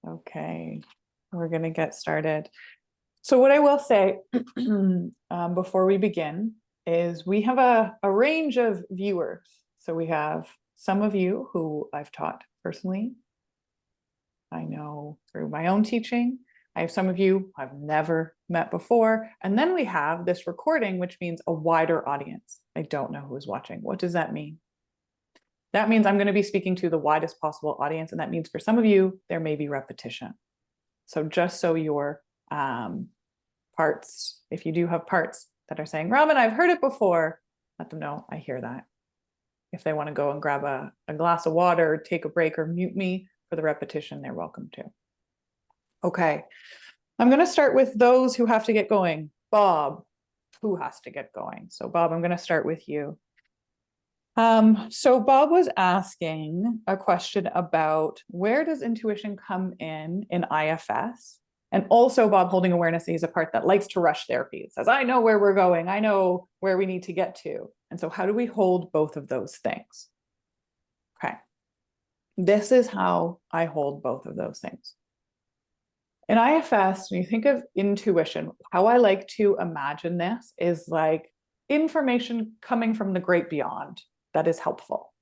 Okay, we're going to get started. So what I will say before we begin is we have a range of viewers. So we have some of you who I've taught personally. I know through my own teaching. I have some of you I've never met before. And then we have this recording, which means a wider audience. I don't know who's watching. What does that mean? That means I'm going to be speaking to the widest possible audience. And that means for some of you, there may be repetition. So just so your parts, if you do have parts that are saying, Robyn, I've heard it before, let them know I hear that. If they want to go and grab a glass of water, take a break, or mute me for the repetition, they're welcome to. Okay, I'm going to start with those who have to get going. Bob, who has to get going? So Bob, I'm going to start with you. So Bob was asking a question about where does intuition come in IFS? And also Bob holding awareness, he's a part that likes to rush therapy. It says, I know where we're going. I know where we need to get to. And so how do we hold both of those things? Okay. This is how I hold both of those things. In IFS, when you think of intuition, how I like to imagine this is like information coming from the great beyond that is helpful.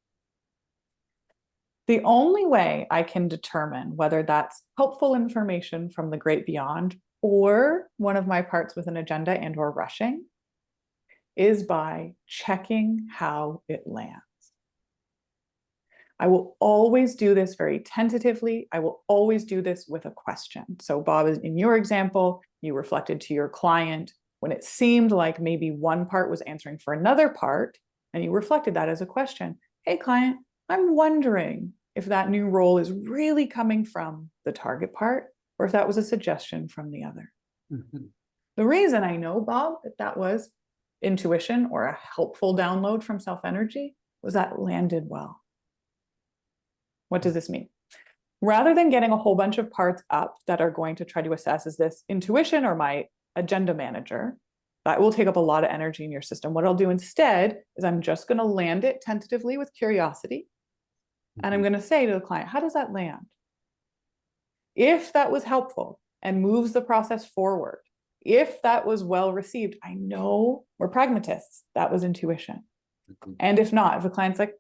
The only way I can determine whether that's helpful information from the great beyond or one of my parts with an agenda and or rushing is by checking how it lands. I will always do this very tentatively. I will always do this with a question. So Bob, in your example, you reflected to your client when it seemed like maybe one part was answering for another part, and you reflected that as a question. Hey, client, I'm wondering if that new role is really coming from the target part or if that was a suggestion from the other. Mm-hmm. The reason I know, Bob, that was intuition or a helpful download from self-energy was that landed well. What does this mean? Rather than getting a whole bunch of parts up that are going to try to assess, is this intuition or my agenda manager? That will take up a lot of energy in your system. What I'll do instead is I'm just going to land it tentatively with curiosity. And I'm going to say to the client, how does that land? If that was helpful and moves the process forward, if that was well received, I know we're pragmatists. That was intuition. And if not, if the client's like,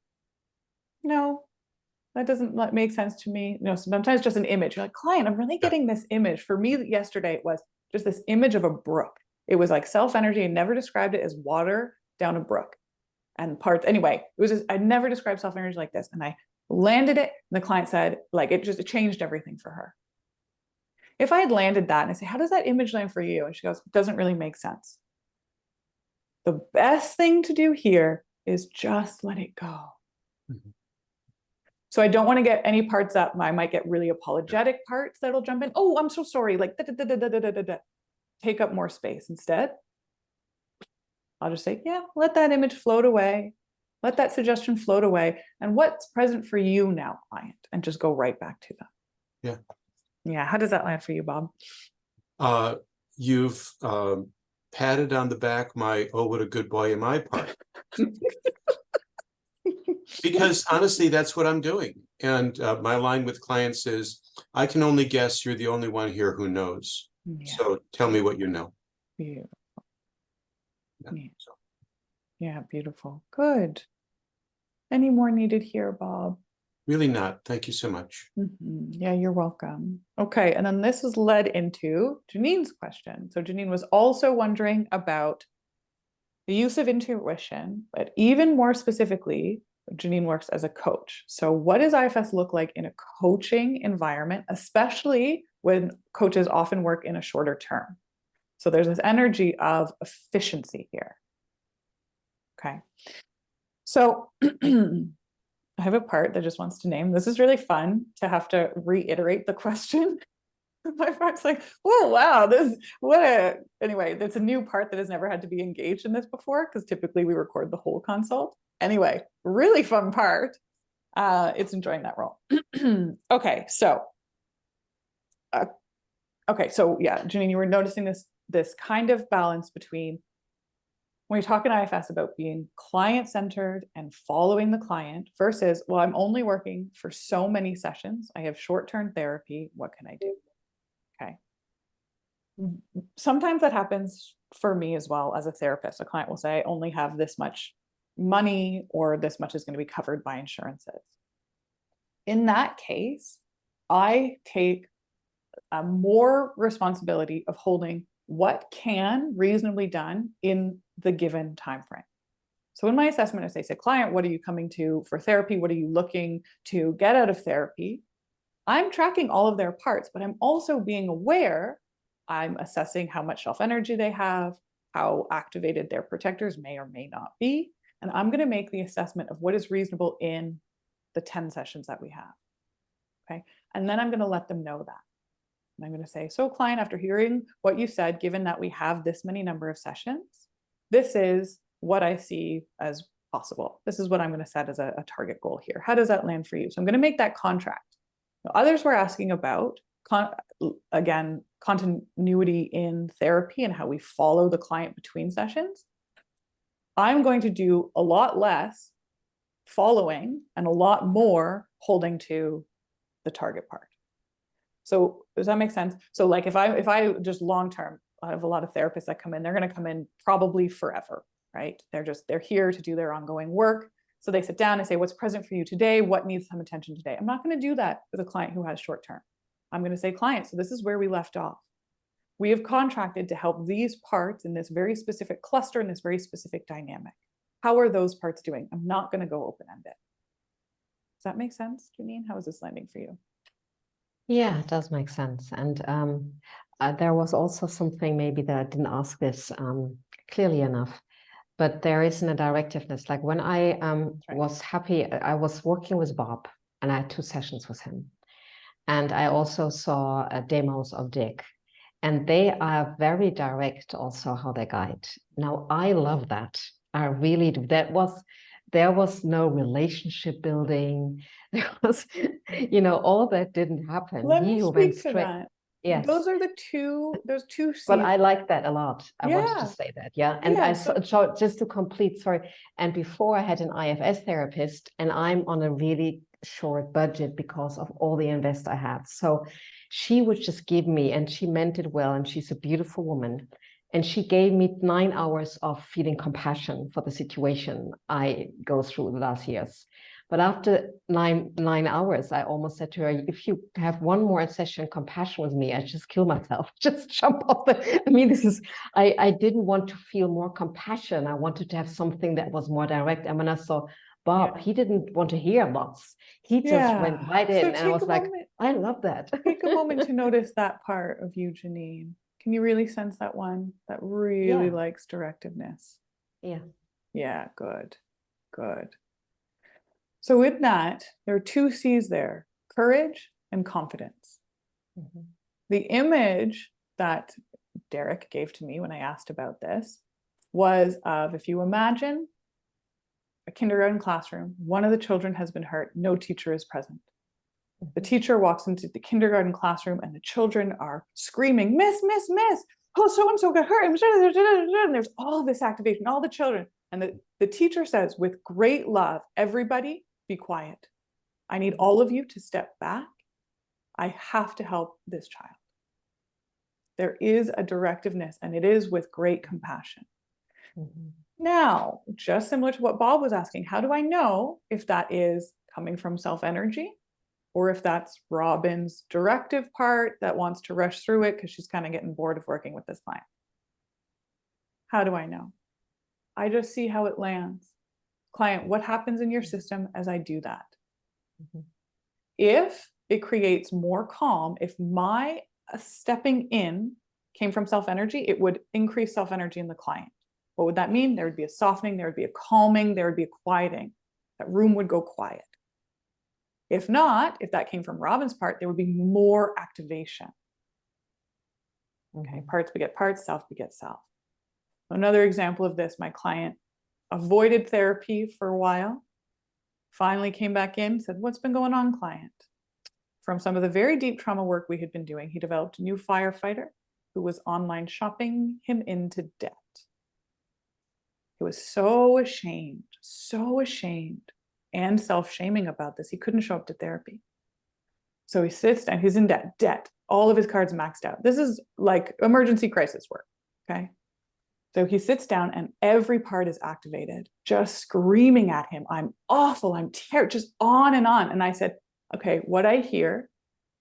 no, that doesn't make sense to me. No, sometimes just an image. You're like, client, I'm really getting this image. For me, yesterday, it was just this image of a brook. It was like self-energy. I never described it as water down a brook. And parts, anyway, it was just, I never described self-energy like this. And I landed it, and the client said, like, it changed everything for her. If I had landed that and I say, how does that image land for you? And she goes, it doesn't really make sense. The best thing to do here is just let it go. Mm-hmm. So I don't want to get any parts up. I might get really apologetic parts that'll jump in. Oh, I'm so sorry. Like, take up more space. Instead, I'll just say, yeah, let that image float away. Let that suggestion float away. And what's present for you now, client? And just go right back to them. Yeah. Yeah. How does that land for you, Bob? You've patted on the back my, oh, what a good boy am I part. Because honestly, that's what I'm doing. And my line with clients is, I can only guess, you're the only one here who knows. Yeah. So tell me what you know. Beautiful. Yeah. Yeah. So. Yeah, beautiful. Good. Any more needed here, Bob? Really not. Thank you so much. Mm-hmm. Yeah, you're welcome. Okay, and then this has led into Janine's question. So Janine was also wondering about the use of intuition, but even more specifically, Janine works as a coach. So what does IFS look like in a coaching environment, especially when coaches often work in a shorter term? So there's this energy of efficiency here. Okay. So I have a part that just wants to name. This is really fun to have to reiterate the question. My part's like, oh, wow, anyway, it's a new part that has never had to be engaged in this before, because typically we record the whole consult. Anyway, really fun part. It's enjoying that role. Okay, so yeah, Janine, you were noticing this kind of balance between when we talk in IFS about being client-centered and following the client versus, well, I'm only working for so many sessions. I have short-term therapy. What can I do? Okay. Sometimes that happens for me as well as a therapist. A client will say, I only have this much money, or this much is going to be covered by insurances. In that case, I take more responsibility of holding what can reasonably done in the given time frame. So in my assessment, as I say, client, what are you coming to for therapy? What are you looking to get out of therapy? I'm tracking all of their parts, but I'm also being aware. I'm assessing how much self-energy they have, how activated their protectors may or may not be. And I'm going to make the assessment of what is reasonable in the 10 sessions that we have. Okay. And then I'm going to let them know that. And I'm going to say, so client, after hearing what you said, given that we have this many number of sessions, this is what I see as possible. This is what I'm going to set as a target goal here. How does that land for you? So I'm going to make that contract. Now, others were asking about, again, continuity in therapy and how we follow the client between sessions. I'm going to do a lot less following and a lot more holding to the target part. So does that make sense? So like if I just long-term, I have a lot of therapists that come in, they're going to come in probably forever, right? They're here to do their ongoing work. So they sit down and say, what's present for you today? What needs some attention today? I'm not going to do that with a client who has short-term. I'm going to say, client, so this is where we left off. We have contracted to help these parts in this very specific cluster, in this very specific dynamic. How are those parts doing? I'm not going to go open-ended. Does that make sense, Janine? How is this landing for you? Yeah, it does make sense. And there was also something maybe that I didn't ask this clearly enough, but there isn't a directiveness. Like when I was happy, I was working with Bob and I had 2 sessions with him. And I also saw demos of Dick. And they are very direct also how they guide. Now, I love that. I really do. There was no relationship building. There was, all that didn't happen. Let me speak to that. Yes. Those are those two C's. But I like that a lot. I wanted Yeah. to say that. Yeah. And Yeah, so just to complete, sorry. And before I had an IFS therapist and I'm on a really short budget because of all the invest I had. So she would just give me, and she meant it well, and she's a beautiful woman. And she gave me 9 hours of feeling compassion for the situation I go through the last years. But after nine hours, I almost said to her, if you have one more session compassion with me, I just kill myself, just jump off I didn't want to feel more compassion. I wanted to have something that was more direct. And when I saw Bob, he didn't want to hear lots. He just went right in. And I was like, I love that. Take a moment to notice that part of you, Janine. Can you really sense that one that really likes directiveness? Yeah. Yeah, good. So with that, there are 2 C's there, courage and confidence. Mm-hmm. The image that Derek gave to me when I asked about this was of, if you imagine a kindergarten classroom, one of the children has been hurt, no teacher is present. The teacher walks into the kindergarten classroom and the children are screaming, miss, oh, so-and-so got hurt. And there's all this activation, all the children. And the teacher says, with great love, everybody be quiet. I need all of you to step back. I have to help this child. There is a directiveness, and it is with great compassion. Mm-hmm. Now, just similar to what Bob was asking, how do I know if that is coming from self-energy or if that's Robyn's directive part that wants to rush through it because she's kind of getting bored of working with this client? How do I know? I just see how it lands. Client, what happens in your system as I do that? Mm-hmm. If it creates more calm, if my stepping in came from self-energy, it would increase self-energy in the client. What would that mean? There would be a softening, there would be a calming, there would be a quieting. That room would go quiet. If not, if that came from Robyn's part, there would be more activation. Okay, parts beget parts, self beget self. Another example of this, my client avoided therapy for a while, finally came back in, said, what's been going on, client? From some of the very deep trauma work we had been doing, he developed a new firefighter who was online shopping him into debt. He was so ashamed and self-shaming about this. He couldn't show up to therapy. So he sits down, he's in debt, all of his cards maxed out. This is like emergency crisis work, okay? So he sits down and every part is activated, just screaming at him, I'm awful, I'm terrible, just on. And I said, okay, what I hear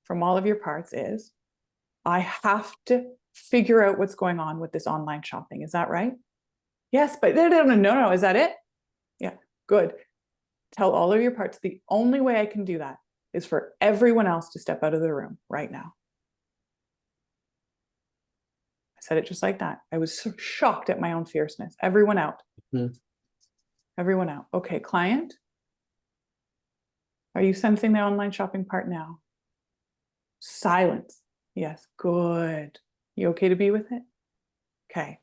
from all of your parts is, I have to figure out what's going on with this online shopping. Is that right? Yes, but no, is that it? Yeah, good. Tell all of your parts, the only way I can do that is for everyone else to step out of the room right now. I said it just like that. I was so shocked at my own fierceness. Everyone out. Everyone out. Okay, client, are you sensing the online shopping part now? Silence. Yes, good. You okay to be with it? Okay.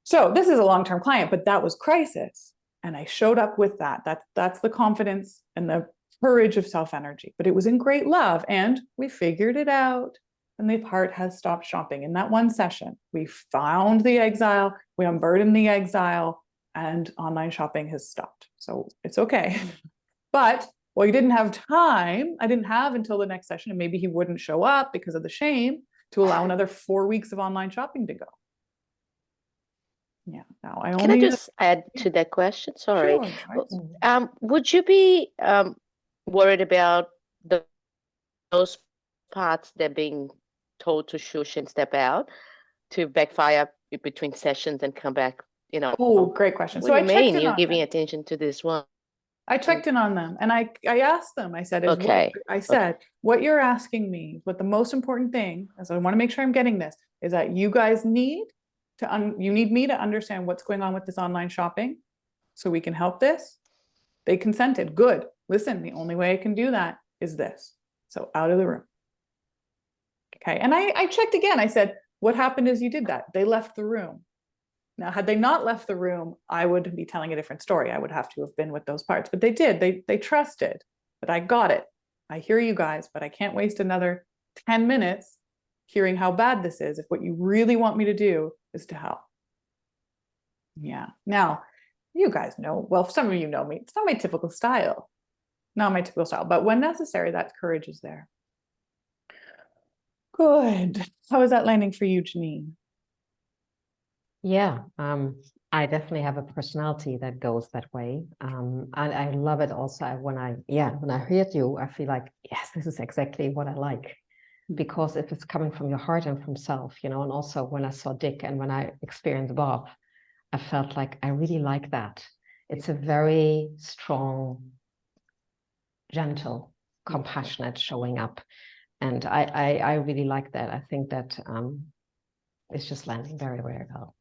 So this is a long-term client, but that was crisis. And I showed up with that. That's the confidence and the courage of self-energy. But it was in great love. And we figured it out. And the part has stopped shopping. In that one session, we found the exile, we unburdened the exile, and online shopping has stopped. So it's okay. But well, he didn't have time. I didn't have until the next session, and maybe he wouldn't show up because of the shame, to allow another 4 weeks of online shopping to go. Yeah. Now I only. Can I just add to that question? Sorry. Sure. Would you be worried about those parts that are being told to shush and step out, to backfire between sessions and come back? You know. Oh, great question. What So do I you checked mean in you're on giving them. attention to this one? I checked in on them, and I asked them. I said, Okay. I said, what you're asking me, what the most important thing is, I want to make sure I'm getting this, is that you guys need to you need me to understand what's going on with this online shopping, so we can help this. They consented. Good. Listen, the only way I can do that is this. So out of the room. Okay. And I checked again. I said, what happened is you did that. They left the room. Now, had they not left the room, I would be telling a different story. I would have to have been with those parts, but they did. They trusted, but I got it. I hear you guys, but I can't waste another 10 minutes hearing how bad this is if what you really want me to do is to help. Yeah. Now, you guys know, well, some of you know me, it's not my typical style. Not my typical style, but when necessary, that courage is there. Good. How is that landing for you, Janine? Yeah, I definitely have a personality that goes that way. And I love it also when I heard you, I feel like, yes, this is exactly what I like. Because if it's coming from your heart and from self, you know, and also when I saw Dick and when I experienced Bob, I felt like I really like that. It's a very strong, gentle, compassionate showing up. And I really like that. I think that it's just landing very, very well.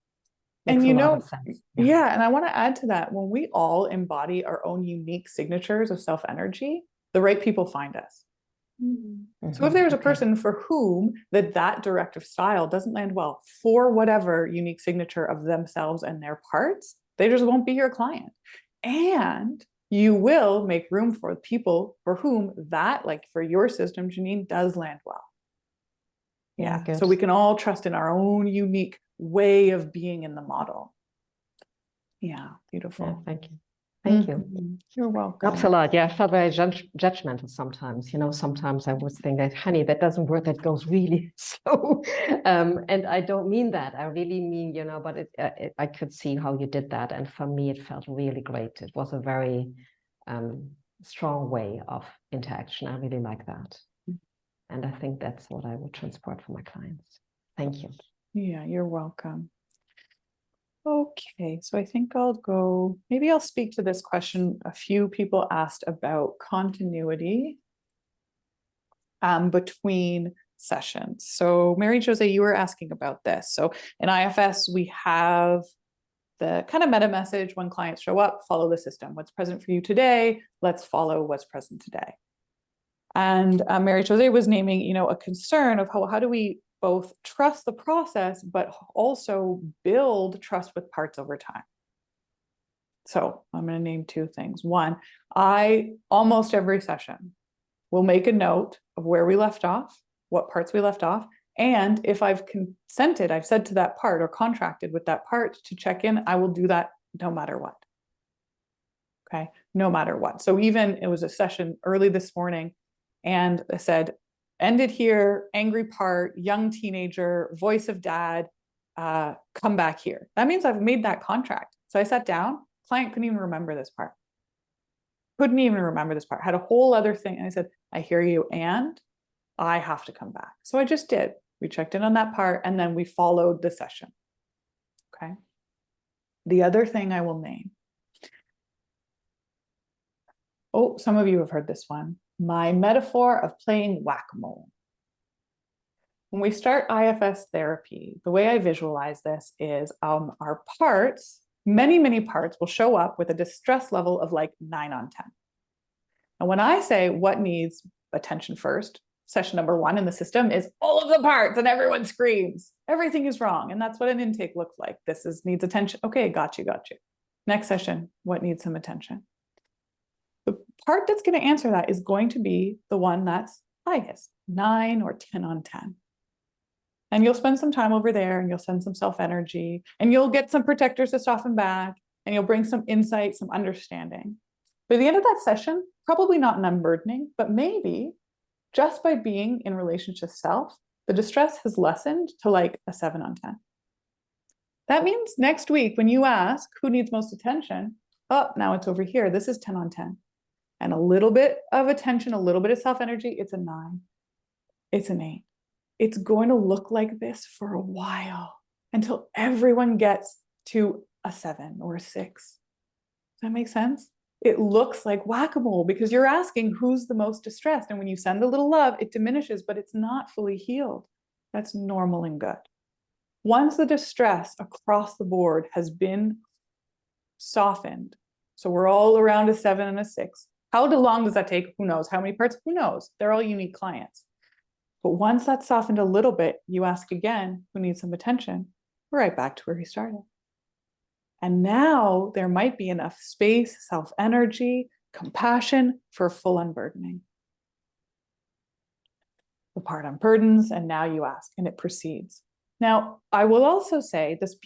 Makes and you a lot know, of sense. yeah, and I want to add to that, when we all embody our own unique signatures of self-energy, the right people find us. So if there's a person for whom that directive style doesn't land well for whatever unique signature of themselves and their parts, they just won't be your client. And you will make room for people for whom that, like for your system, Janine, does land well. Yeah. So we can all trust in our own unique way of being in the model. Yeah. Beautiful. Yeah, thank you. Thank you. You're welcome. Helps a lot. Yeah, I felt very judgmental sometimes. You know, sometimes I would think that, honey, that doesn't work. That goes really slow. And I don't mean that. I really mean, you know, but I could see how you did that. And for me, it felt really great. It was a very strong way of interaction. I really like that. And I think that's what I would transport for my clients. Thank you. Yeah, you're welcome. Okay, so I think I'll go, maybe I'll speak to this question. A few people asked about continuity between sessions. So Mary Jose, you were asking about this. So in IFS, we have the kind of meta message when clients show up, follow the system. What's present for you today? Let's follow what's present today. And Mary Jose was naming, you know, a concern of how do we both trust the process, but also build trust with parts over time. So I'm going to name two things. One, I almost every session will make a note of where we left off, what parts we left off. And if I've consented, I've said to that part or contracted with that part to check in, I will do that no matter what. Okay, no matter what. So even it was a session early this morning, and I said, ended here, angry part, young teenager, voice of dad, come back here. That means I've made that contract. So I sat down, client couldn't even remember this part. Couldn't even remember this part. Had a whole other thing. And I said, I hear you, and I have to come back. So I just did. We checked in on that part, and then we followed the session. Okay. The other thing I will name. Oh, some of you have heard this one. My metaphor of playing whack-a-mole. When we start IFS therapy, the way I visualize this is our parts, many parts will show up with a distress level of like 9 on 10. And when I say what needs attention first, session number 1 in the system is all of the parts, and everyone screams. Everything is wrong. And that's what an intake looks like. This needs attention. Okay, got you. Next session, what needs some attention? The part that's going to answer that is going to be the one that's highest, 9 or 10 on 10. And you'll spend some time over there, and you'll send some self-energy, and you'll get some protectors to soften back, and you'll bring some insight, some understanding. By the end of that session, probably not an unburdening, but maybe just by being in relationship self, the distress has lessened to like a 7 on 10. That means next week, when you ask who needs most attention, oh, now it's over here. This is 10 on 10. And a little bit of attention, a little bit of self-energy, it's a 9. It's an 8. It's going to look like this for a while until everyone gets to a 7 or a 6. Does that make sense? It looks like whack-a-mole because you're asking who's the most distressed. And when you send a little love, it diminishes, but it's not fully healed. That's normal and good. Once the distress across the board has been softened, so we're all around a 7 and a 6. How long does that take? Who knows? How many parts? Who knows? They're all unique clients. But once that's softened a little bit, you ask again, who needs some attention? We're right back to where we started. And now there might be enough space, self-energy, compassion for full unburdening. The part unburdens, and now you ask, and it proceeds. Now, I will also say this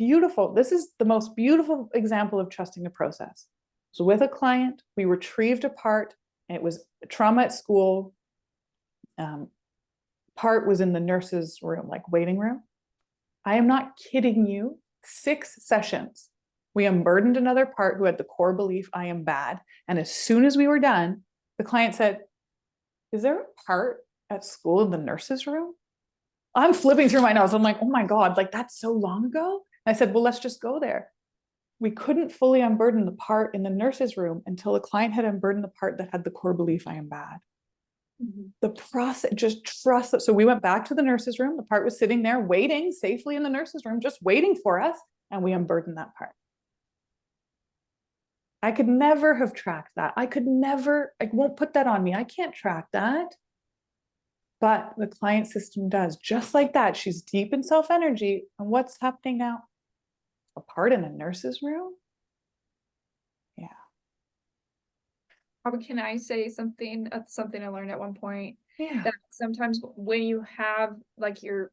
is the most beautiful example of trusting the process. So with a client, we retrieved a part, and it was trauma at school. Part was in the nurse's room, like waiting room. I am not kidding you. 6 sessions. We unburdened another part who had the core belief, I am bad. And as soon as we were done, the client said, is there a part at school in the nurse's room? I'm flipping through my notes. I'm like, oh my God, like that's so long ago. And I said, well, let's just go there. We couldn't fully unburden the part in the nurse's room until the client had unburdened the part that had the core belief, I am bad. The process, just trust that. So we went back to the nurse's room. The part was sitting there waiting safely in the nurse's room, just waiting for us. And we unburdened that part. I could never have tracked that. I won't put that on me. I can't track that. But the client system does. Just like that, she's deep in self-energy. And what's happening now? A part in a nurse's room? Yeah. Robyn, can I say something? Something I learned at one point. Yeah. That sometimes when you have like you're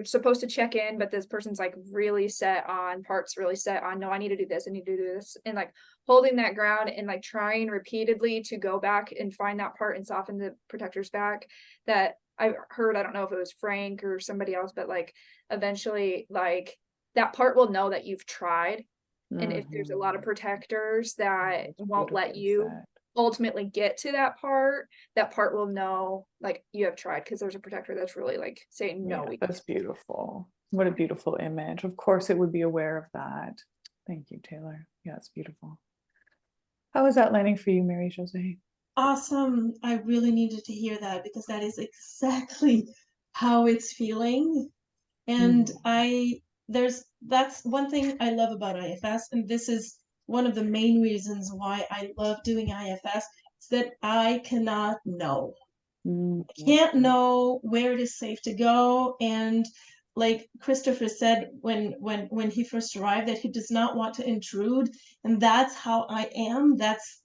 supposed to check in, but this person's like really set on parts, really set on, no, I need to do this, I need to do this. And like holding that ground and like trying repeatedly to go back and find that part and soften the protectors back. That I heard, I don't know if it was Frank or somebody else, but like eventually like that part will know that you've tried. And if there's a lot of protectors that won't let you ultimately get to that part will know like you have tried, because there's a protector that's really like saying no. Yeah, that's beautiful. What a beautiful image. Of course it would be aware of that. Thank you, Taylor. Yeah, it's beautiful. How is that landing for you, Mary Jose? Awesome. I really needed to hear that because that is exactly how it's feeling. And that's one thing I love about IFS, and this is one of the main reasons why I love doing IFS, is that I cannot know. I can't know where it is safe to go. And like Christopher said when he first arrived, that he does not want to intrude, and that's how I am. That's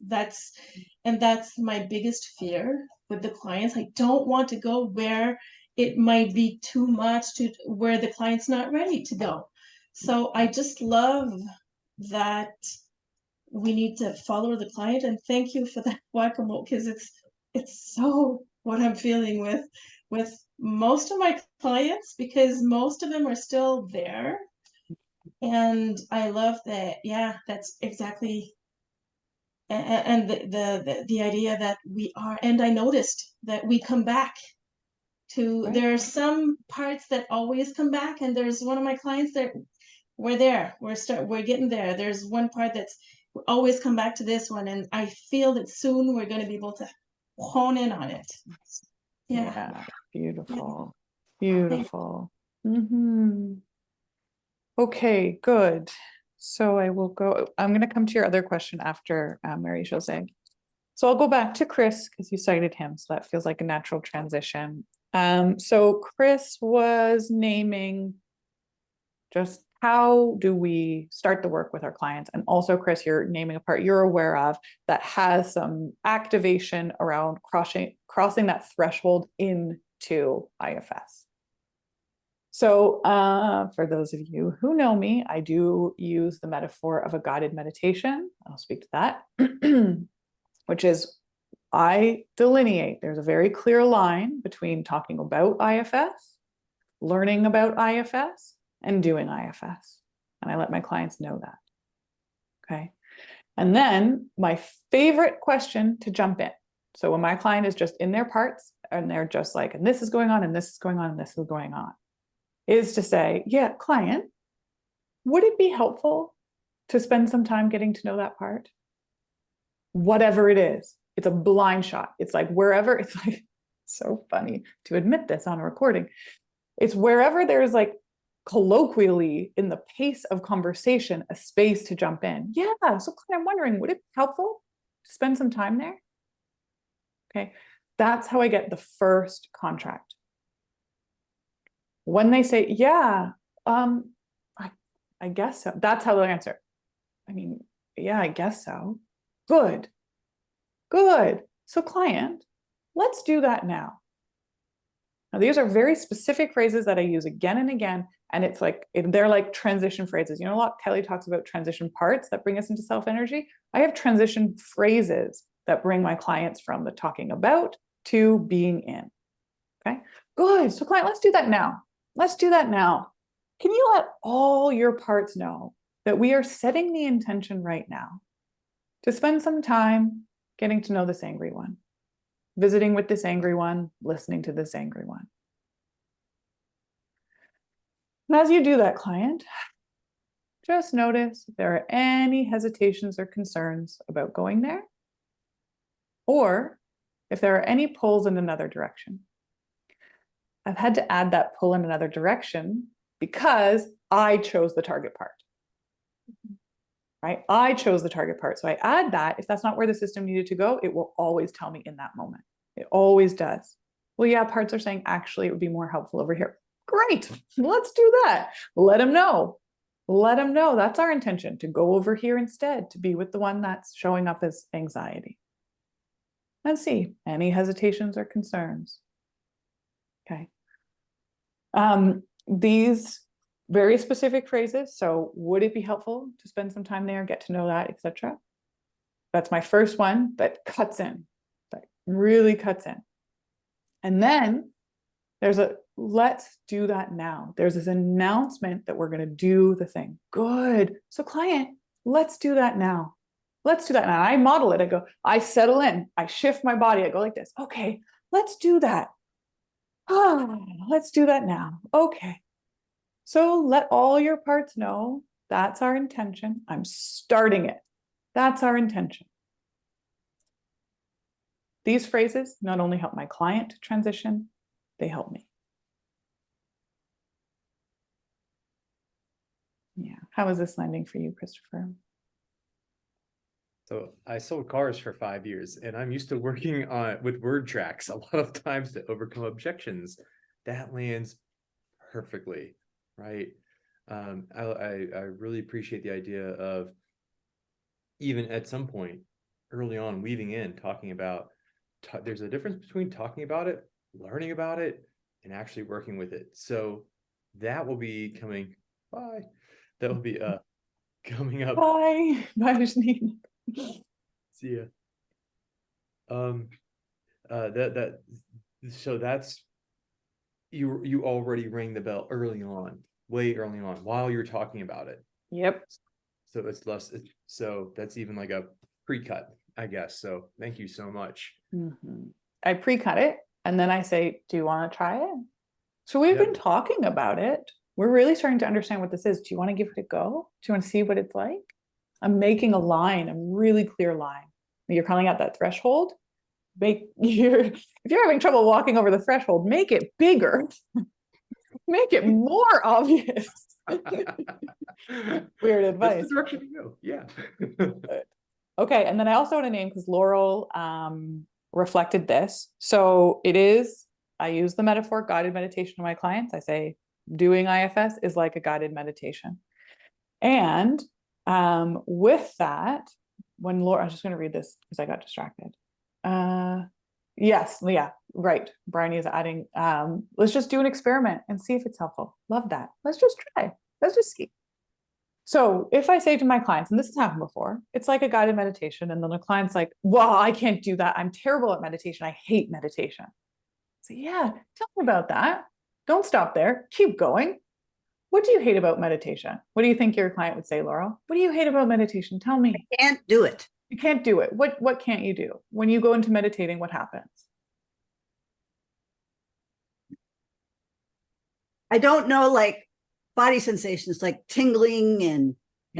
my biggest fear with the clients. I don't want to go where it might be too much, to where the client's not ready to go. So I just love that we need to follow the client. And thank you for that whack-a-mole, because it's so what I'm feeling with most of my clients, because most of them are still there. And I love that. Yeah, that's exactly. And the idea that we are, and I noticed that we come back to, Right. there are some parts that always come back, and there's one of my clients that we're there, we're getting there. There's one part that's always come back to this one, and I feel that soon we're going to be able to hone in on it. Yeah. Beautiful. Beautiful. Okay, good. So I will go, I'm going to come to your other question after Mary Jose. So I'll go back to Chris because you cited him. So that feels like a natural transition. So Chris was naming just how do we start the work with our clients? And also, Chris, you're naming a part you're aware of that has some activation around crossing that threshold into IFS. So for those of you who know me, I do use the metaphor of a guided meditation. I'll speak to that, which is I delineate, there's a very clear line between talking about IFS, learning about IFS, and doing IFS. And I let my clients know that. Okay. And then my favorite question to jump in. So when my client is just in their parts and they're just like, and this is going on, and this is going on, and this is going on, is to say, yeah, client, would it be helpful to spend some time getting to know that part? Whatever it is, it's a blind shot. It's like wherever, it's like so funny to admit this on a recording. It's wherever there's like colloquially in the pace of conversation, a space to jump in. Yeah, so I'm wondering, would it be helpful to spend some time there? Okay, that's how I get the first contract. When they say, yeah, I guess so. That's how they'll answer. I mean, yeah, I guess so. Good. Good. So client, let's do that now. Now, these are very specific phrases that I use again and again. And it's like, they're like transition phrases. You know, a lot, Kelly talks about transition parts that bring us into self-energy. I have transition phrases that bring my clients from the talking about to being in. Okay, good. So client, let's do that now. Let's do that now. Can you let all your parts know that we are setting the intention right now to spend some time getting to know this angry one, visiting with this angry one, listening to this angry one. And as you do that, client, just notice if there are any hesitations or concerns about going there, or if there are any pulls in another direction. I've had to add that pull in another direction because I chose the target part, right? I chose the target part. So I add that. If that's not where the system needed to go, it will always tell me in that moment. It always does. Well, yeah, parts are saying, actually, it would be more helpful over here. Great, let's do that. Let them know. Let them know that's our intention, to go over here instead, to be with the one that's showing up as anxiety. And see, any hesitations or concerns. Okay. These very specific phrases. So would it be helpful to spend some time there, get to know that, etc.? That's my first one that cuts in, that really cuts in. And then there's a, let's do that now. There's this announcement that we're going to do the thing. Good. So client, let's do that now. Let's do that now. I model it. I go, I settle in. I shift my body. I go like this. Okay, let's do that. Oh, let's do that now. Okay. So let all your parts know that's our intention. I'm starting it. That's our intention. These phrases not only help my client to transition, they help me. Yeah. How is this landing for you, Christopher? So I sold cars for 5 years, and I'm used to working with word tracks a lot of times to overcome objections. That lands perfectly, right? I really appreciate the idea of, even at some point early on, weaving in, talking about, there's a difference between talking about it, learning about it, and actually working with it. So that will be coming by. That will be coming up. Bye. Bye, Janine. See ya. So that's you already rang the bell early on, way early on, while you're talking about it. Yep. So it's less. So that's even like a pre-cut, I guess. So thank you so much. I pre-cut it and then I say, do you want to try it? So we've been talking about it. We're really starting to understand what this is. Do you want to give it a go? Do you want to see what it's like? I'm making a line, a really clear line. You're calling out that threshold. If you're having trouble walking over the threshold, make it bigger. Make it more obvious. Weird advice. That's the direction to go. Yeah. Okay, and then I also want to name, because Laurel reflected this. So it is, I use the metaphor guided meditation to my clients. I say doing IFS is like a guided meditation. And with that, when Laura, I'm just going to read this because I got distracted. Yes, yeah, right. Bryony is adding, let's just do an experiment and see if it's helpful. Love that. Let's just try. Let's just see. So if I say to my clients, and this has happened before, it's like a guided meditation, and then the client's like, well, I can't do that. I'm terrible at meditation. I hate meditation. So yeah, tell me about that. Don't stop there. Keep going. What do you hate about meditation? What do you think your client would say, Laurel? What do you hate about meditation? Tell me. I can't do it. You can't do it. What can't you do? When you go into meditating, what happens? I don't know, like body sensations, like tingling and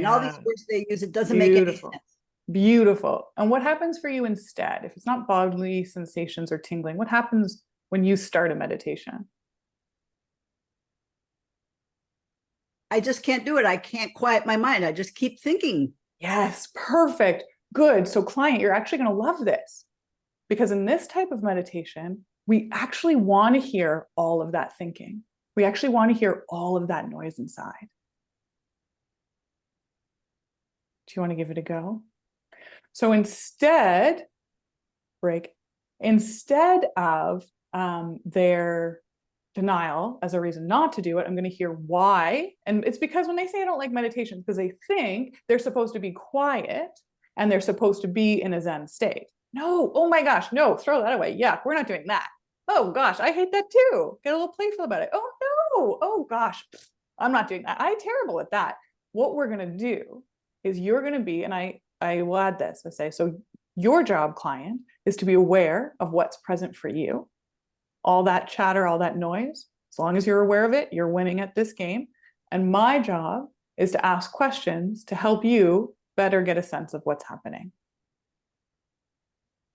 all these Yeah. words they use. It doesn't make any Beautiful. sense. Beautiful. And what happens for you instead? If it's not bodily sensations or tingling, what happens when you start a meditation? I just can't do it. I can't quiet my mind. I just keep thinking. Yes, perfect. Good. So client, you're actually going to love this, because in this type of meditation, we actually want to hear all of that thinking. We actually want to hear all of that noise inside. Do you want to give it a go? So instead of their denial as a reason not to do it, I'm going to hear why. And it's because when they say I don't like meditation, because they think they're supposed to be quiet and they're supposed to be in a Zen state. No, oh my gosh, no, throw that away. Yeah, we're not doing that. Oh gosh, I hate that too. Get a little playful about it. Oh no, oh gosh, I'm not doing that. I'm terrible at that. What we're going to do is you're going to be, and I will add this, I say, so your job, client, is to be aware of what's present for you. All that chatter, all that noise, as long as you're aware of it, you're winning at this game. And my job is to ask questions to help you better get a sense of what's happening.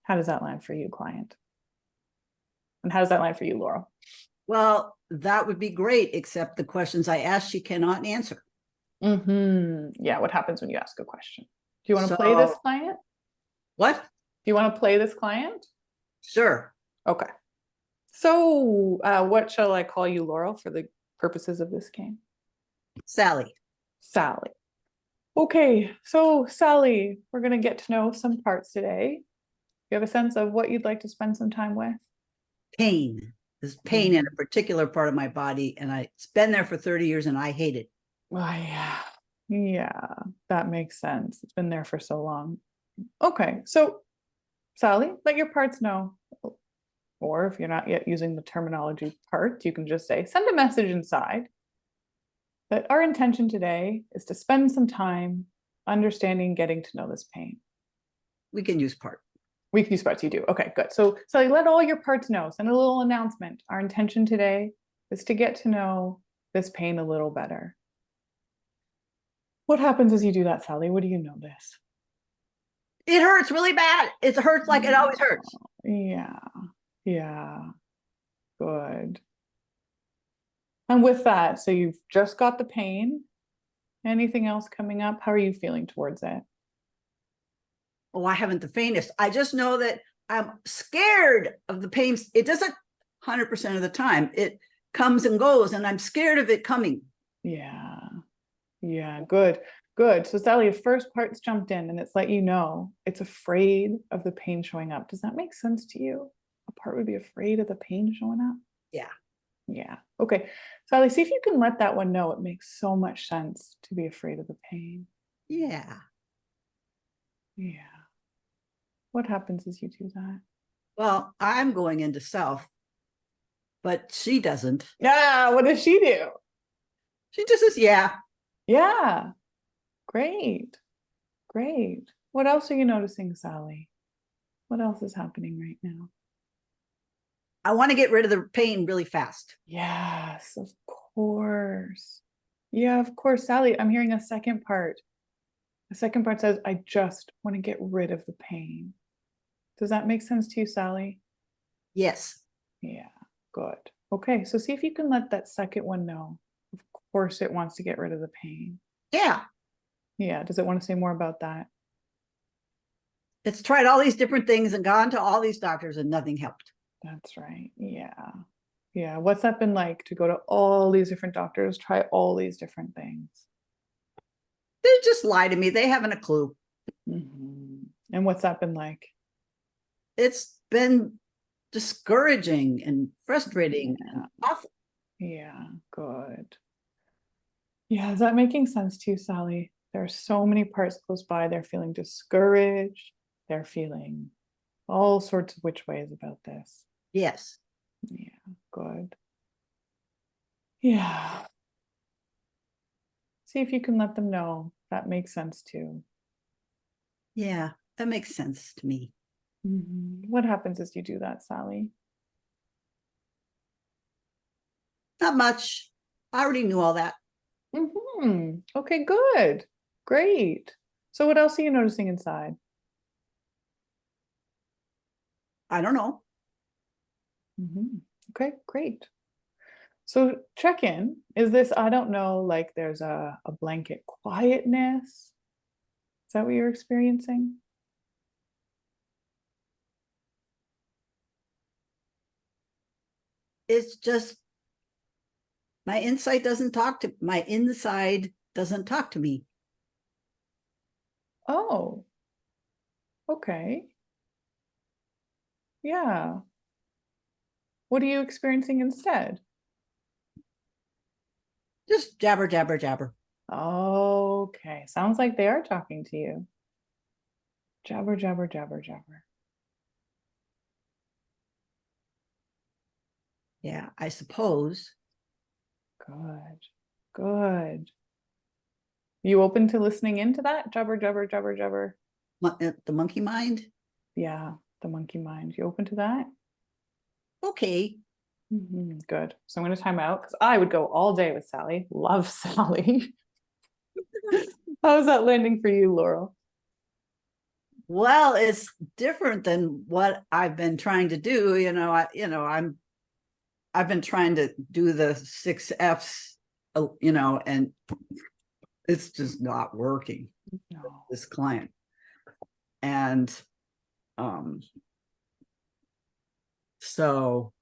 How does that land for you, client? And how does that land for you, Laurel? Well, that would be great, except the questions I ask, she cannot answer. Yeah, what happens when you ask a question? Do you want to play this client? What? Do you want to play this client? Sure. Okay. So what shall I call you, Laurel, for the purposes of this game? Sally. Sally. Okay, so Sally, we're going to get to know some parts today. You have a sense of what you'd like to spend some time with? Pain. There's pain in a particular part of my body, and it's been there for 30 years, and I hate it. Yeah, that makes sense. It's been there for so long. Okay, so Sally, let your parts know. Or if you're not yet using the terminology part, you can just say, send a message inside that our intention today is to spend some time understanding, getting to know this pain. We can use part. We can use parts, you do. Okay, good. So let all your parts know, send a little announcement. Our intention today is to get to know this pain a little better. What happens as you do that, Sally? What do you notice? It hurts really bad. It hurts like it always hurts. Yeah, good. And with that, so you've just got the pain. Anything else coming up? How are you feeling towards it? Oh, I haven't the faintest. I just know that I'm scared of the pain. It doesn't 100% of the time. It comes and goes, and I'm scared of it coming. Yeah, good. So Sally, the first part's jumped in, and it's let you know it's afraid of the pain showing up. Does that make sense to you? A part would be afraid of the pain showing up? Yeah. Okay. Sally, see if you can let that one know. It makes so much sense to be afraid of the pain. Yeah. Yeah. What happens as you do that? Well, I'm going into self, but she doesn't. Yeah, what does she do? She just says, yeah. Yeah. Great. Great. What else are you noticing, Sally? What else is happening right now? I want to get rid of the pain really fast. Yes, of course. Yeah, of course, Sally. I'm hearing a second part. The second part says, I just want to get rid of the pain. Does that make sense to you, Sally? Yes. Yeah, good. Okay, so see if you can let that second one know. Of course, it wants to get rid of the pain. Yeah. Yeah, does it want to say more about that? It's tried all these different things and gone to all these doctors and nothing helped. That's right. Yeah. Yeah. What's that been like to go to all these different doctors, try all these different things? They just lie to me. They haven't a clue. Mm-hmm. And what's that been like? It's been discouraging and frustrating and awful. Yeah, good. Yeah, is that making sense to you, Sally? There are so many parts close by. They're feeling discouraged. They're feeling all sorts of which ways about this. Yes. Yeah, good. Yeah. See if you can let them know that makes sense too. Yeah, that makes sense to me. Mm-hmm. What happens as you do that, Sally? Not much. I already knew all that. Mm-hmm. Okay, good. Great. So what else are you noticing inside? I don't know. Mm-hmm. Okay, great. So check in. Is this, I don't know, like there's a blanket quietness? Is that what you're experiencing? It's just my inside doesn't talk to me. Oh, okay. Yeah. What are you experiencing instead? Just jabber, jabber, jabber. Okay. Sounds like they are talking to you. Jabber, jabber, jabber, jabber. Yeah, I suppose. Good. Good. You open to listening into that? Jabber, jabber, jabber, jabber. The monkey mind. Yeah, the monkey mind. You open to that? Okay. Good. So I'm going to time out because I would go all day with Sally. Love Sally. How's that landing for you, Laurel? Well, it's different than what I've been trying to do. I've been trying to do the 6 Fs, and it's just not working. No. This client. And so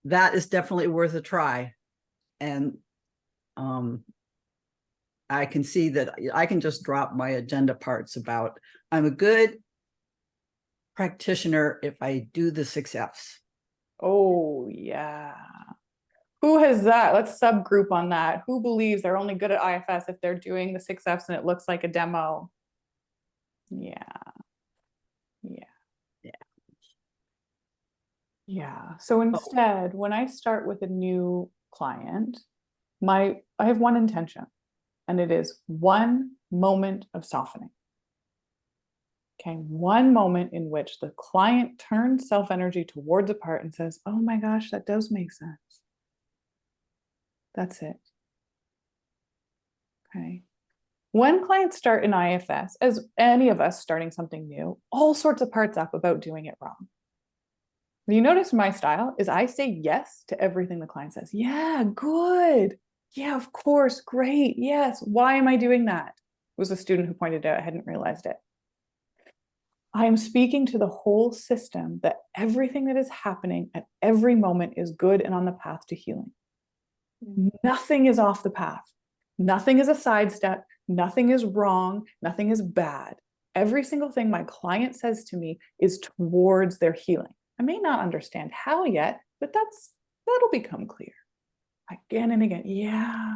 that is definitely worth a try. And I can see that I can just drop my agenda parts about I'm a good practitioner if I do the 6 Fs. Oh, yeah. Who has that? Let's subgroup on that. Who believes they're only good at IFS if they're doing the 6 Fs and it looks like a demo? Yeah. Yeah. Yeah. Yeah. So instead, when I start with a new client, I have one intention, and it is one moment of softening. Okay, one moment in which the client turns self-energy towards a part and says, oh my gosh, that does make sense. That's it. Okay. When clients start in IFS, as any of us starting something new, all sorts of parts up about doing it wrong. You notice my style is I say yes to everything the client says. Yeah, good. Yeah, of course, great. Yes. Why am I doing that? It was a student who pointed out I hadn't realized it. I am speaking to the whole system that everything that is happening at every moment is good and on the path to healing. Nothing is off the path. Nothing is a sidestep. Nothing is wrong. Nothing is bad. Every single thing my client says to me is towards their healing. I may not understand how yet, but that'll become clear again and again. Yeah,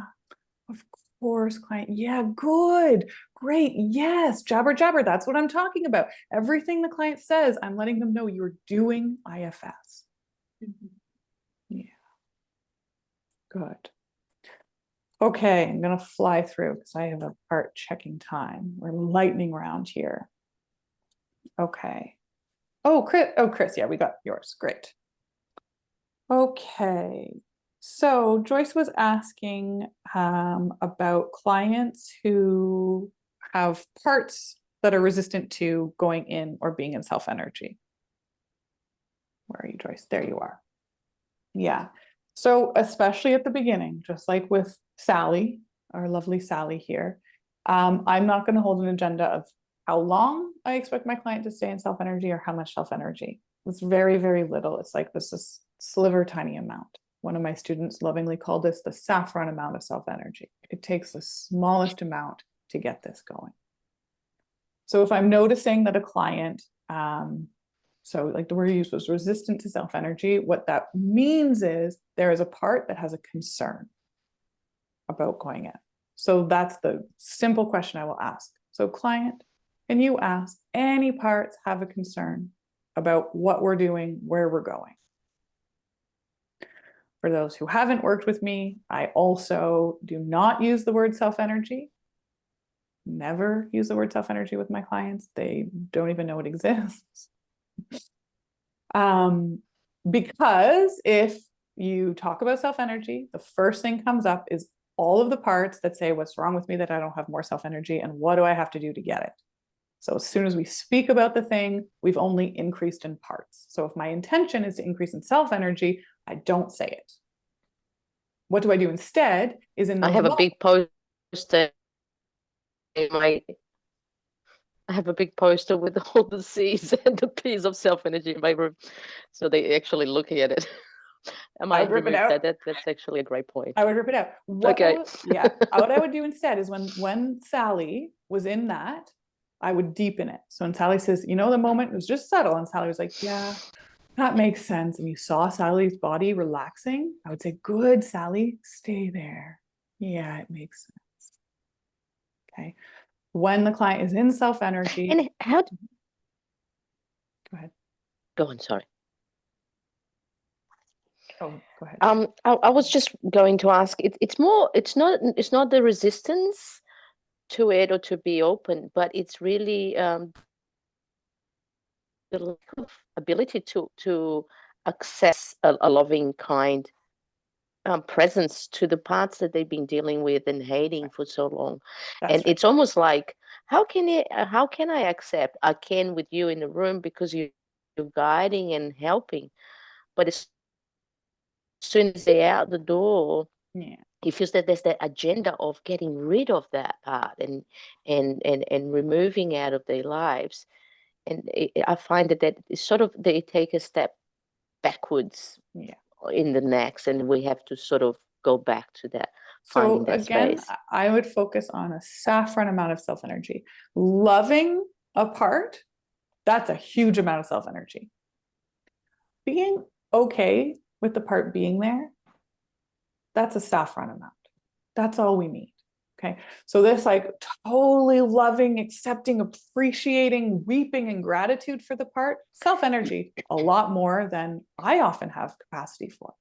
of course, client. Yeah, good. Great. Yes. Jabber, jabber. That's what I'm talking about. Everything the client says, I'm letting them know you're doing IFS. Yeah. Good. Okay, I'm going to fly through because I have a part checking time. We're lightning round here. Okay. Oh, Chris. Yeah, we got yours. Great. Okay. So Joyce was asking about clients who have parts that are resistant to going in or being in self-energy. Where are you, Joyce? There you are. Yeah. So especially at the beginning, just like with Sally, our lovely Sally here, I'm not going to hold an agenda of how long I expect my client to stay in self-energy or how much self-energy. It's very, very little. It's like this is sliver tiny amount. One of my students lovingly called this the saffron amount of self-energy. It takes the smallest amount to get this going. So if I'm noticing that a client, so like the word you used was resistant to self-energy, what that means is there is a part that has a concern about going in. So that's the simple question I will ask. So client, can you ask any parts have a concern about what we're doing, where we're going? For those who haven't worked with me, I also do not use the word self-energy. Never use the word self-energy with my clients. They don't even know it exists. Because if you talk about self-energy, the first thing comes up is all of the parts that say what's wrong with me that I don't have more self-energy and what do I have to do to get it? So as soon as we speak about the thing, we've only increased in parts. So if my intention is to increase in self-energy, I don't say it. What do I do instead is in I those have a moments. big poster in my I have a big poster with all the C's and the P's of self-energy in my room. So they actually looking at it. I might rip it remove out. that. That's actually a great point. I would rip it out. Okay. What I would do instead is when Sally was in that, I would deepen it. So when Sally says, you know, the moment it was just subtle, and Sally was like, yeah, that makes sense. And you saw Sally's body relaxing, I would say, good, Sally, stay there. Yeah, it makes sense. Okay. When the client is in self-energy. And how? Go ahead. Go on. Sorry. Oh, go ahead. I was just going to ask. It's more. It's not the resistance to it or to be open, but it's really the lack of ability to access a loving, kind presence to the parts that they've been dealing with and hating for so long. That's And right. it's almost like, how can I accept? I can with you in the room because you're guiding and helping, but as soon as they're out the door, Yeah. it feels that there's that agenda of getting rid of that part and removing out of their lives. And I find that is sort of they take a step backwards Yeah. in the next, and we have to sort of go back to that, finding So that again, space. I would focus on a saffron amount of self-energy. Loving a part, that's a huge amount of self-energy. Being okay with the part being there, that's a saffron amount. That's all we need. Okay. So this like totally loving, accepting, appreciating, weeping in gratitude for the part, self-energy, a lot more than I often have capacity for.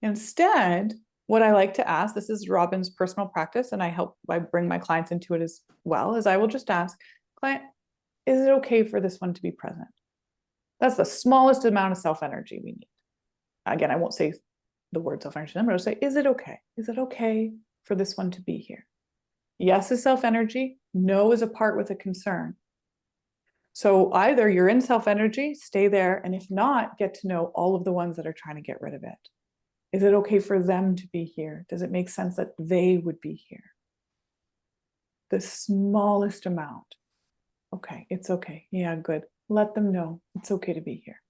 Instead, what I like to ask, this is Robyn's personal practice, and I bring my clients into it as well, is I will just ask, client, is it okay for this one to be present? That's the smallest amount of self-energy we need. Again, I won't say the word self-energy, but I'll say, is it okay? Is it okay for this one to be here? Yes is self-energy, no is a part with a concern. So either you're in self-energy, stay there, and if not, get to know all of the ones that are trying to get rid of it. Is it okay for them to be here? Does it make sense that they would be here? The smallest amount. Okay, it's okay. Yeah, good. Let them know it's okay to be here.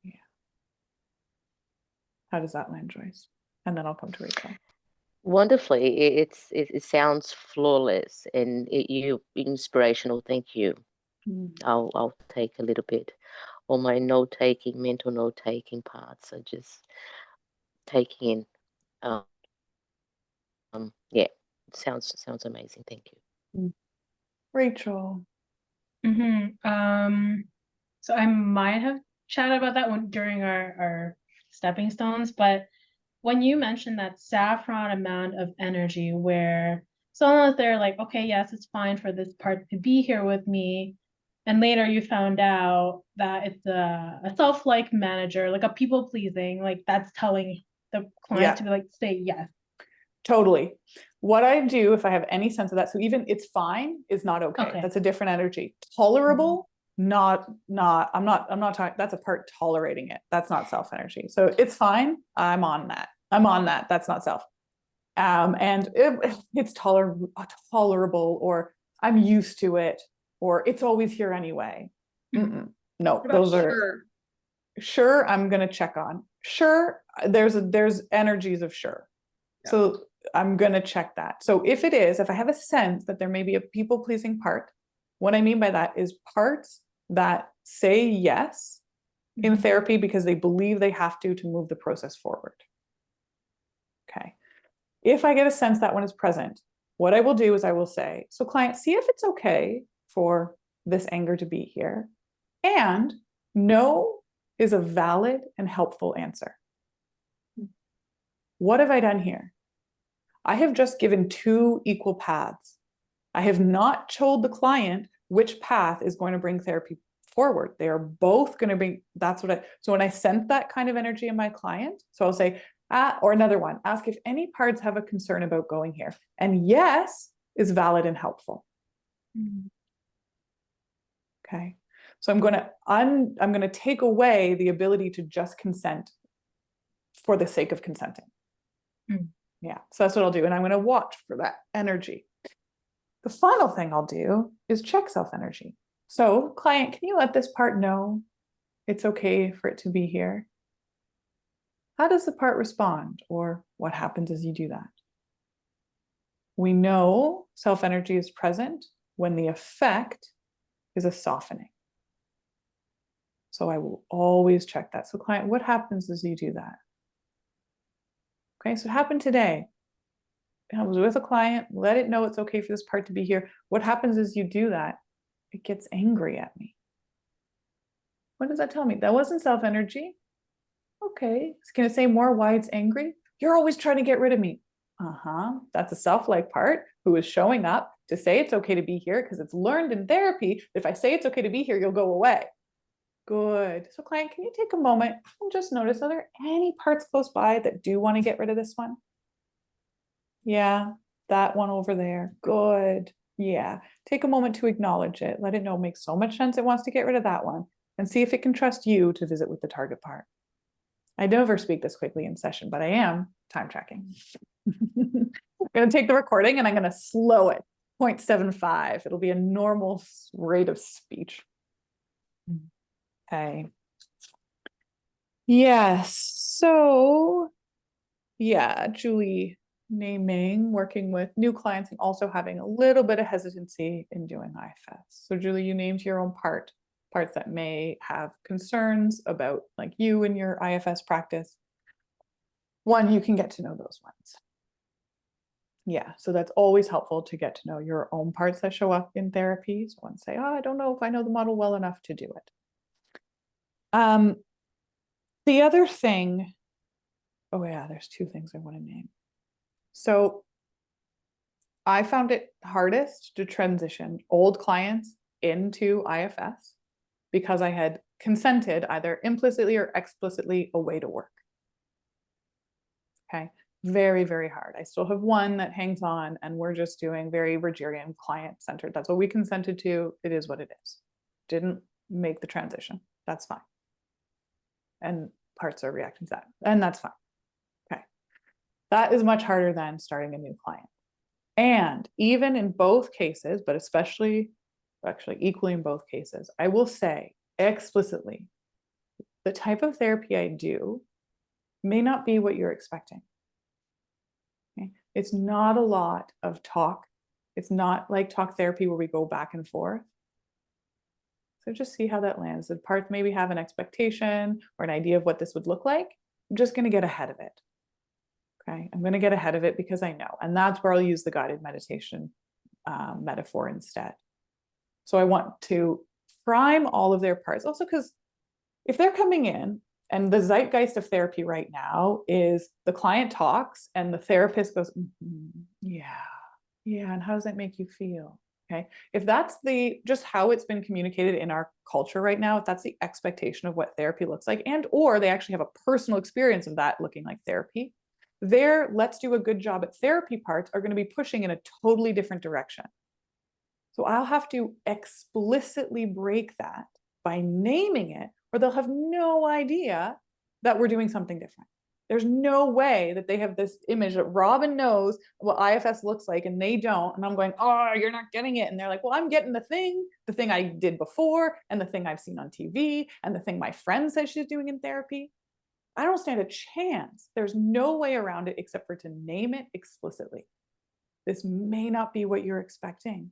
Yeah. How does that land, Joyce? And then I'll come to Rachel. Wonderfully, it sounds flawless and you inspirational. Thank you. I'll take a little bit. All my note-taking, mental note-taking parts are just taking in Yeah, sounds amazing. Thank you. Rachel. So I might have chatted about that one during our stepping stones, but when you mentioned that saffron amount of energy where someone was there like, okay, yes, it's fine for this part to be here with me. And later you found out that it's a self-like manager, like a people pleasing, like that's telling the client to be like, say yes. Totally. What I do if I have any sense of that, so even it's fine is not okay. That's a different energy. Tolerable, I'm not talking, that's a part tolerating it. That's not self energy. So it's fine. I'm on that. That's not self. And it's tolerable, or I'm used to it, or it's always here anyway. No, those are sure. I'm going to check on sure. There's energies of sure. Yeah. So I'm going to check that. So if I have a sense that there may be a people pleasing part, what I mean by that is parts that say yes in therapy because they believe they have to move the process forward. Okay. If I get a sense that one is present, what I will do is I will say, so client, see if it's okay for this anger to be here. And no is a valid and helpful answer. What have I done here? I have just given two equal paths. I have not told the client which path is going to bring therapy forward. They are both going to bring, so when I sense that kind of energy in my client, so I'll say, or another one, ask if any parts have a concern about going here. And yes is valid and helpful. Okay. So I'm going to take away the ability to just consent for the sake of consenting. Yeah, so that's what I'll do. And I'm going to watch for that energy. The final thing I'll do is check self-energy. So client, can you let this part know it's okay for it to be here? How does the part respond? Or what happens as you do that? We know self-energy is present when the effect is a softening. So I will always check that. So client, what happens as you do that? Okay, so it happened today. I was with a client, let it know it's okay for this part to be here. What happens is you do that, it gets angry at me. What does that tell me? That wasn't self-energy. Okay, can it say more why it's angry? You're always trying to get rid of me. That's a self-like part who is showing up to say it's okay to be here because it's learned in therapy that if I say it's okay to be here, you'll go away. Good. So client, can you take a moment and just notice, are there any parts close by that do want to get rid of this one? Yeah, that one over there. Good. Yeah. Take a moment to acknowledge it. Let it know it makes so much sense it wants to get rid of that one, and see if it can trust you to visit with the target part. I never speak this quickly in session, but I am time tracking. I'm going to take the recording and I'm going to slow it 0.75. It'll be a normal rate of speech. Okay. Yes. So yeah, Julie naming, working with new clients and also having a little bit of hesitancy in doing IFS. So Julie, you named your own parts that may have concerns about like you and your IFS practice. One, you can get to know those ones. Yeah, so that's always helpful to get to know your own parts that show up in therapy. So one say, oh, I don't know if I know the model well enough to do it. The other thing, oh yeah, there's two things I want to name. So I found it hardest to transition old clients into IFS because I had consented either implicitly or explicitly a way to work. Okay, very, very hard. I still have one that hangs on and we're just doing very Rogerian client-centered. That's what we consented to. It is what it is. Didn't make the transition. That's fine. And parts are reacting to that, and that's fine. Okay, that is much harder than starting a new client. And even in both cases, but especially, actually equally in both cases, I will say explicitly, the type of therapy I do may not be what you're expecting. Okay? It's not a lot of talk. It's not like talk therapy where we go back and forth. So just see how that lands. The parts maybe have an expectation or an idea of what this would look like. I'm just going to get ahead of it. Okay, I'm going to get ahead of it because I know, and that's where I'll use the guided meditation metaphor instead. So I want to prime all of their parts, also because if they're coming in and the zeitgeist of therapy right now is the client talks and the therapist goes, yeah, and how does that make you feel? Okay, if that's just how it's been communicated in our culture right now, if that's the expectation of what therapy looks like, and or they actually have a personal experience of that looking like therapy, their let's do a good job at therapy parts are going to be pushing in a totally different direction. So I'll have to explicitly break that by naming it, or they'll have no idea that we're doing something different. There's no way that they have this image that Robyn knows what IFS looks like and they don't. And I'm going, oh, you're not getting it. And they're like, well, I'm getting the thing I did before, and the thing I've seen on TV, and the thing my friend says she's doing in therapy. I don't stand a chance. There's no way around it except for to name it explicitly. This may not be what you're expecting.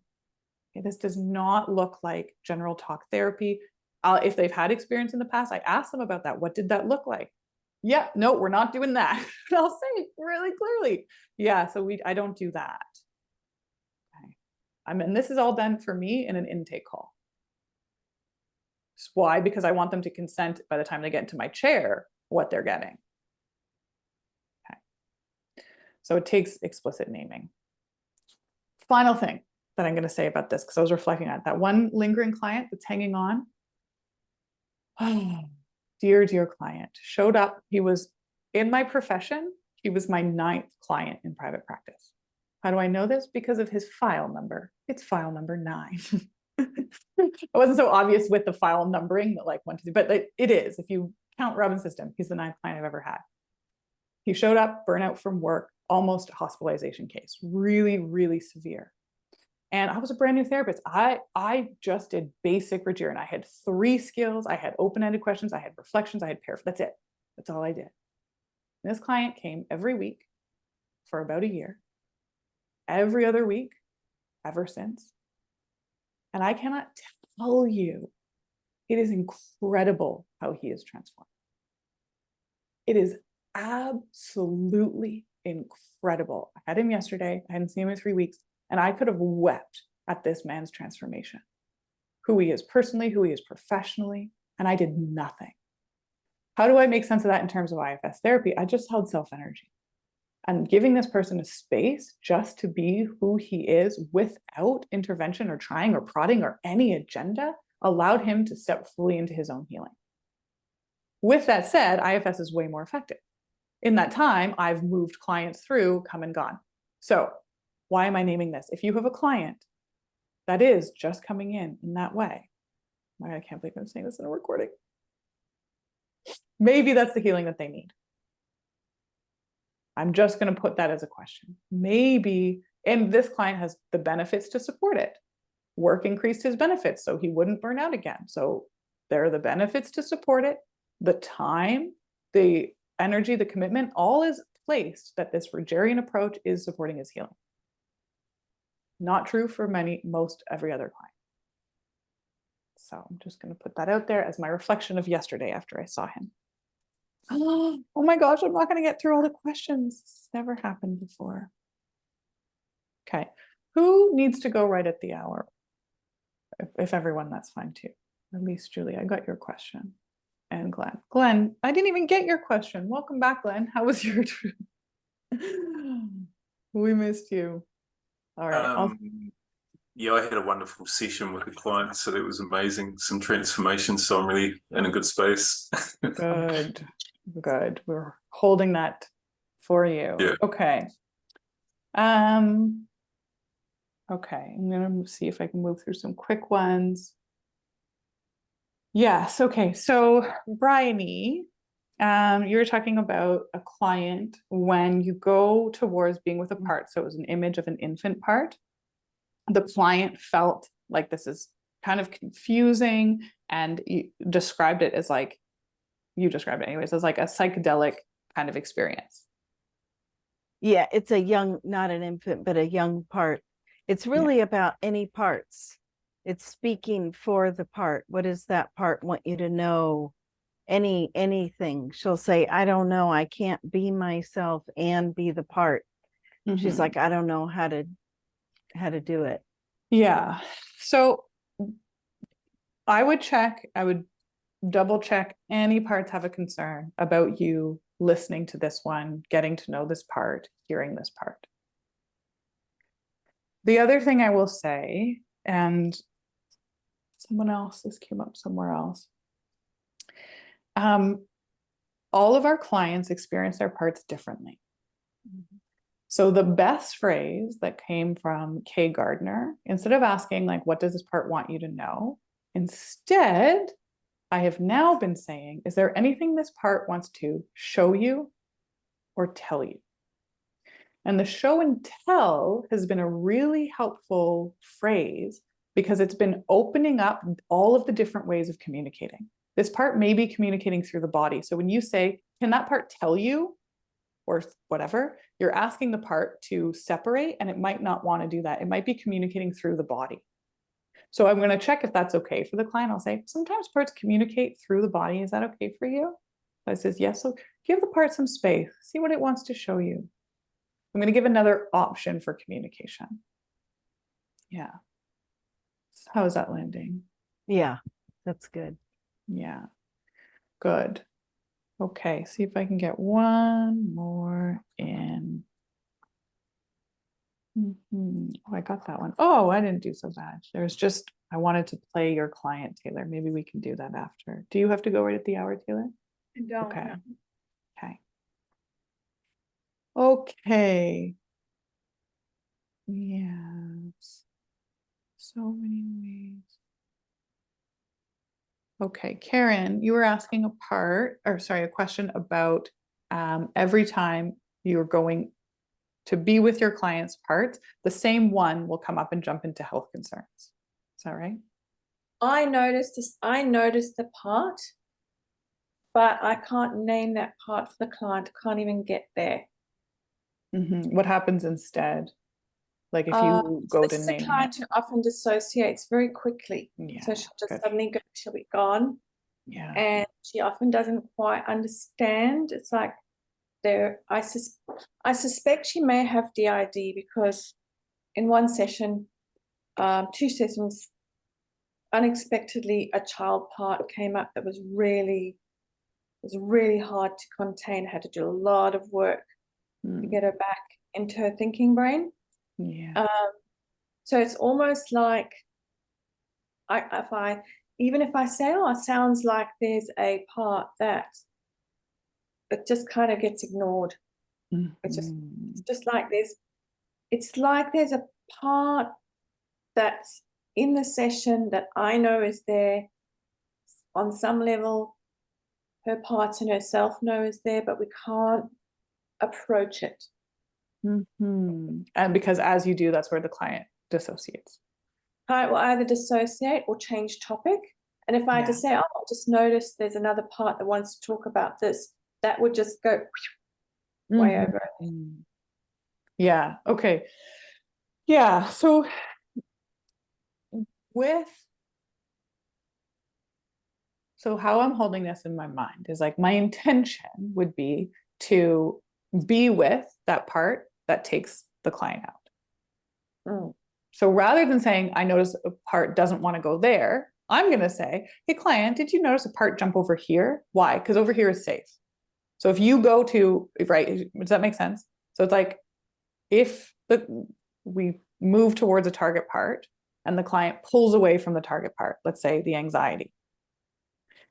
Okay, this does not look like general talk therapy. If they've had experience in the past, I ask them about that. What did that look like? Yeah, no, we're not doing that. I'll say really clearly. Yeah, so I don't do that. Okay. And this is all done for me in an intake call. Why? Because I want them to consent by the time they get into my chair what they're getting. Okay. So it takes explicit naming. Final thing that I'm going to say about this, because I was reflecting on that one lingering client that's hanging on. Oh, dear client showed up. He was in my profession. He was my 9th client in private practice. How do I know this? Because of his file number. It's file number 9. It wasn't so obvious with the file numbering, that like 1, 2, but it is. If you count Robyn's system, he's the 9th client I've ever had. He showed up, burnout from work, almost a hospitalization case, really, really severe. And I was a brand new therapist. I just did basic Rajiran. I had 3 skills. I had open-ended questions. I had reflections. I had that's it. That's all I did. And this client came every week for about a year, every other week, ever since. And I cannot tell you, it is incredible how he is transformed. It is absolutely incredible. I had him yesterday. I hadn't seen him in 3 weeks. And I could have wept at this man's transformation, who he is personally, who he is professionally, and I did nothing. How do I make sense of that in terms of IFS therapy? I just held self-energy and giving this person a space just to be who he is without intervention or trying or prodding or any agenda allowed him to step fully into his own healing. With that said, IFS is way more effective. In that time, I've moved clients through, come and gone. So why am I naming this? If you have a client that is just coming in that way, I can't believe I'm saying this in a recording. Maybe that's the healing that they need. I'm just going to put that as a question. Maybe, and this client has the benefits to support it. Work increased his benefits, so he wouldn't burn out again. So there are the benefits to support it. The time, the energy, the commitment, all is placed that this Rogerian approach is supporting his healing. Not true for most every other client. So I'm just going to put that out there as my reflection of yesterday after I saw him. Oh my gosh, I'm not going to get through all the questions. It's never happened before. Okay, who needs to go right at the hour? If everyone, that's fine too. At least Julie, I got your question. And Glenn. Glenn, I didn't even get your question. Welcome back, Glenn. How was your trip? We missed you. All right. Yeah, I had a wonderful session with the client, so that was amazing. Some transformation, so I'm really in a good space. Good. We're holding that for you. Yeah. Okay. Okay, I'm gonna see if I can move through some quick ones. Yes, okay. So Bryony, you were talking about a client when you go towards being with a part. So it was an image of an infant part. The client felt like this is kind of confusing, and you described it as like, you described it anyways, as like a psychedelic kind of experience. Yeah, it's a young, not an infant, but a young part. It's really about any parts. It's speaking for the part. What does that part want you to know? anything. She'll say, I don't know, I can't be myself and be the part. She's Mhm. like, I don't know how to do it. Yeah. So I would double check any parts have a concern about you listening to this one, getting to know this part, hearing this part. The other thing I will say, and someone else, this came up somewhere else. All of our clients experience their parts differently. So the best phrase that came from Kay Gardner, instead of asking like, what does this part want you to know? Instead, I have now been saying, is there anything this part wants to show you or tell you? And the show and tell has been a really helpful phrase because it's been opening up all of the different ways of communicating. This part may be communicating through the body. So when you say, can that part tell you? Or whatever, you're asking the part to separate, and it might not want to do that. It might be communicating through the body. So I'm going to check if that's okay for the client. I'll say, sometimes parts communicate through the body. Is that okay for you? If it says yes, so give the part some space. See what it wants to show you. I'm going to give another option for communication. Yeah. How is that landing? Yeah, that's good. Yeah. Good. Okay, see if I can get one more in. Oh, I got that one. Oh, I didn't do so bad. There's just, I wanted to play your client, Taylor. Maybe we can do that after. Do you have to go right at the hour, Taylor? I don't Okay. know. Okay. Okay. Yes. So many ways. Okay, Karen, you were asking a question about every time you're going to be with your client's parts, the same one will come up and jump into health concerns. Is that right? I noticed the part, but I can't name that part for the client. Can't even get there. What happens instead? Like if you go to This is a name client who often dissociates very quickly. Yeah, So she'll just good. suddenly go, she'll be gone. Yeah. And she often doesn't quite understand. It's like I suspect she may have DID because in one session, 2 sessions, unexpectedly a child part came up that was really hard to contain. I had to do a lot of work to get her back into her thinking brain. Yeah. So it's almost like even if I say, oh, it sounds like there's a part that it just kind of gets ignored. It's just like there's a part that's in the session that I know is there on some level. Her parts and herself know is there, but we can't approach it. And because as you do, that's where the client dissociates. Client will either dissociate or change topic. And if I had to say, oh, I just noticed there's another part that wants to talk about this, that would just go way over. Yeah. Okay. Yeah. So how I'm holding this in my mind is like my intention would be to be with that part that takes the client out. So rather than saying, I notice a part doesn't want to go there, I'm going to say, hey, client, did you notice a part jump over here? Why? Because over here is safe. So if you go to, right, does that make sense? So it's like, if we move towards a target part and the client pulls away from the target part, let's say the anxiety.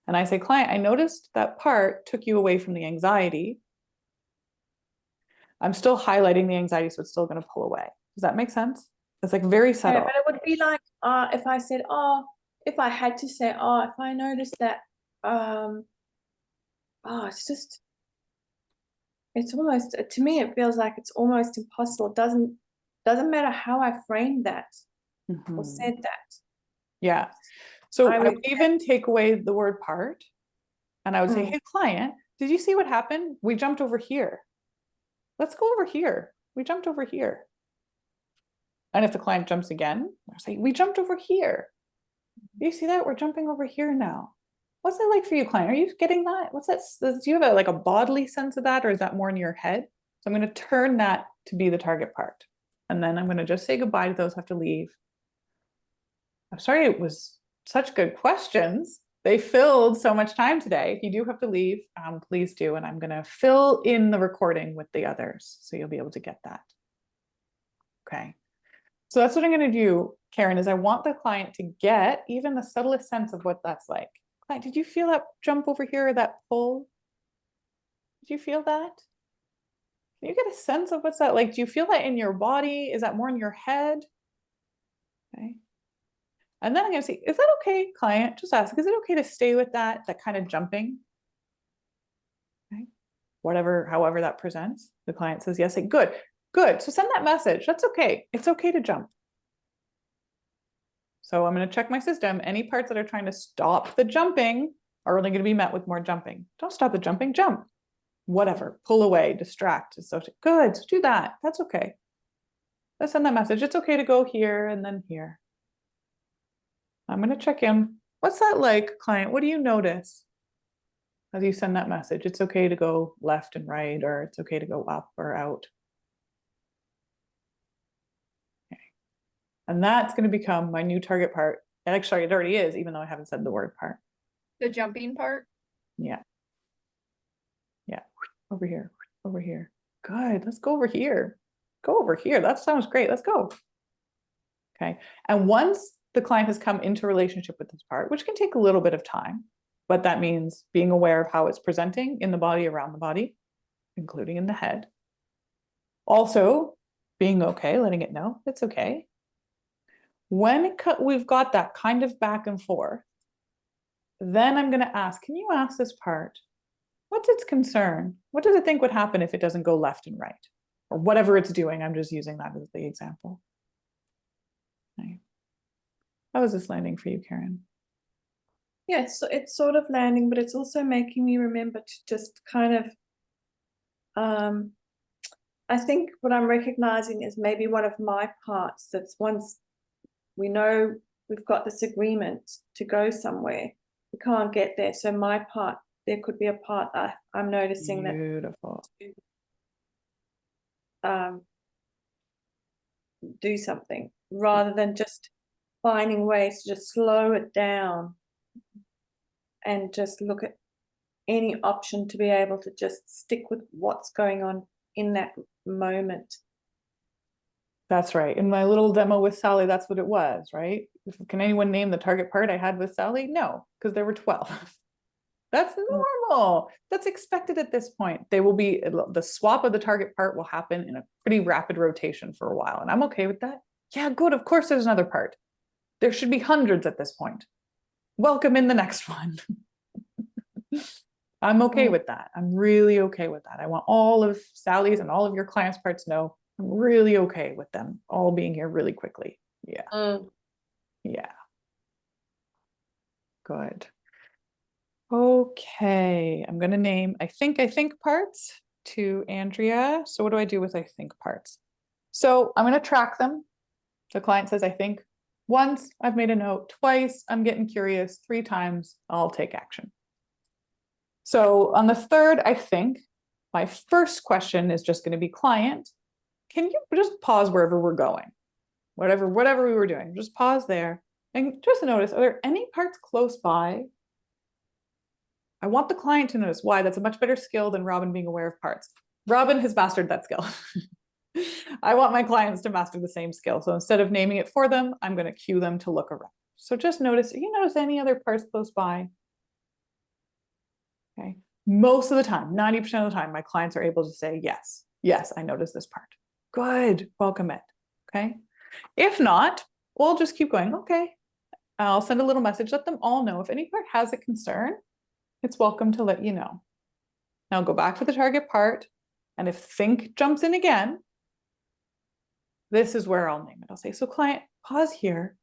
And I say, client, I noticed that part took you away from the anxiety. I'm still highlighting the anxiety, so it's still going to pull away. Does that make sense? It's like very subtle. Yeah, but it would be like if I said, if I had to say, if I noticed that, it's almost, to me, it feels like it's almost impossible. It doesn't matter how I framed that or said that. Yeah. So I would even take away the word part and I would say, hey, client, did you see what happened? We jumped over here. Let's go over here. We jumped over here. And if the client jumps again, I'll say, we jumped over here. You see that? We're jumping over here now. What's that like for you, client? Are you getting that? What's that? Do you have like a bodily sense of that, or is that more in your head? So I'm going to turn that to be the target part. And then I'm going to just say goodbye to those who have to leave. I'm sorry, it was such good questions. They filled so much time today. If you do have to leave, please do. And I'm going to fill in the recording with the others, so you'll be able to get that. Okay. So that's what I'm going to do, Karen, is I want the client to get even the subtlest sense of what that's like. Client, did you feel that jump over here, or that pull? Did you feel that? Can you get a sense of what's that like? Do you feel that in your body? Is that more in your head? Okay. And then I'm going to say, is that okay, client? Just ask, is it okay to stay with that kind of jumping? Okay. Whatever, however that presents. The client says yes. Say, good, good. So send that message. That's okay. It's okay to jump. So I'm going to check my system. Any parts that are trying to stop the jumping are only going to be met with more jumping. Don't stop the jumping, jump. Whatever, pull away, distract. So good, do that. That's okay. Let's send that message. It's okay to go here and then here. I'm going to check in. What's that like, client? What do you notice as you send that message? It's okay to go left and right, or it's okay to go up or out. Okay. And that's going to become my new target part. And actually, it already is, even though I haven't said the word part. The jumping part? Yeah. Yeah. Over here. Over here. Good. Let's go over here. Go over here. That sounds great. Let's go. Okay. And once the client has come into relationship with this part, which can take a little bit of time, but that means being aware of how it's presenting in the body, around the body, including in the head. Also, being okay, letting it know it's okay. When we've got that kind of back and forth, then I'm going to ask, can you ask this part, what's its concern? What does it think would happen if it doesn't go left and right? Or whatever it's doing. I'm just using that as the example. Okay. How is this landing for you, Karen? Yeah, so it's sort of landing, but it's also making me remember to just kind of, I think what I'm recognizing is maybe one of my parts that's once we know we've got this agreement to go somewhere, we can't get there. So my part, there could be a part I'm noticing that. Beautiful. Do something rather than just finding ways to just slow it down and just look at any option to be able to just stick with what's going on in that moment. That's right. In my little demo with Sally, that's what it was, right? Can anyone name the target part I had with Sally? No, because there were 12. That's normal. That's expected at this point. They will be, the swap of the target part will happen in a pretty rapid rotation for a while. And I'm okay with that. Yeah, good. Of course, there's another part. There should be hundreds at this point. Welcome in the next one. I'm okay with that. I'm really okay with that. I want all of Sally's and all of your clients' parts to know I'm really okay with them all being here really quickly. Yeah. Yeah. Good. Okay. I'm going to name I think parts to Andrea. So what do I do with I think parts? So I'm going to track them. The client says I think once, I've made a note. Twice, I'm getting curious. 3 times, I'll take action. So on the third, I think my first question is just going to be client. Can you just pause wherever we're going? Whatever we were doing, just pause there and just notice, are there any parts close by? I want the client to notice why. That's a much better skill than Robyn being aware of parts. Robyn has mastered that skill. I want my clients to master the same skill. So instead of naming it for them, I'm going to cue them to look around. So just notice, you notice any other parts close by? Okay. Most of the time, 90% of the time, my clients are able to say, yes, yes, I noticed this part. Good, welcome it. Okay. If not, we'll just keep going. Okay. I'll send a little message, let them all know if any part has a concern, it's welcome to let you know. Now go back to the target part. And if think jumps in again, this is where I'll name it. I'll say, so client, pause here.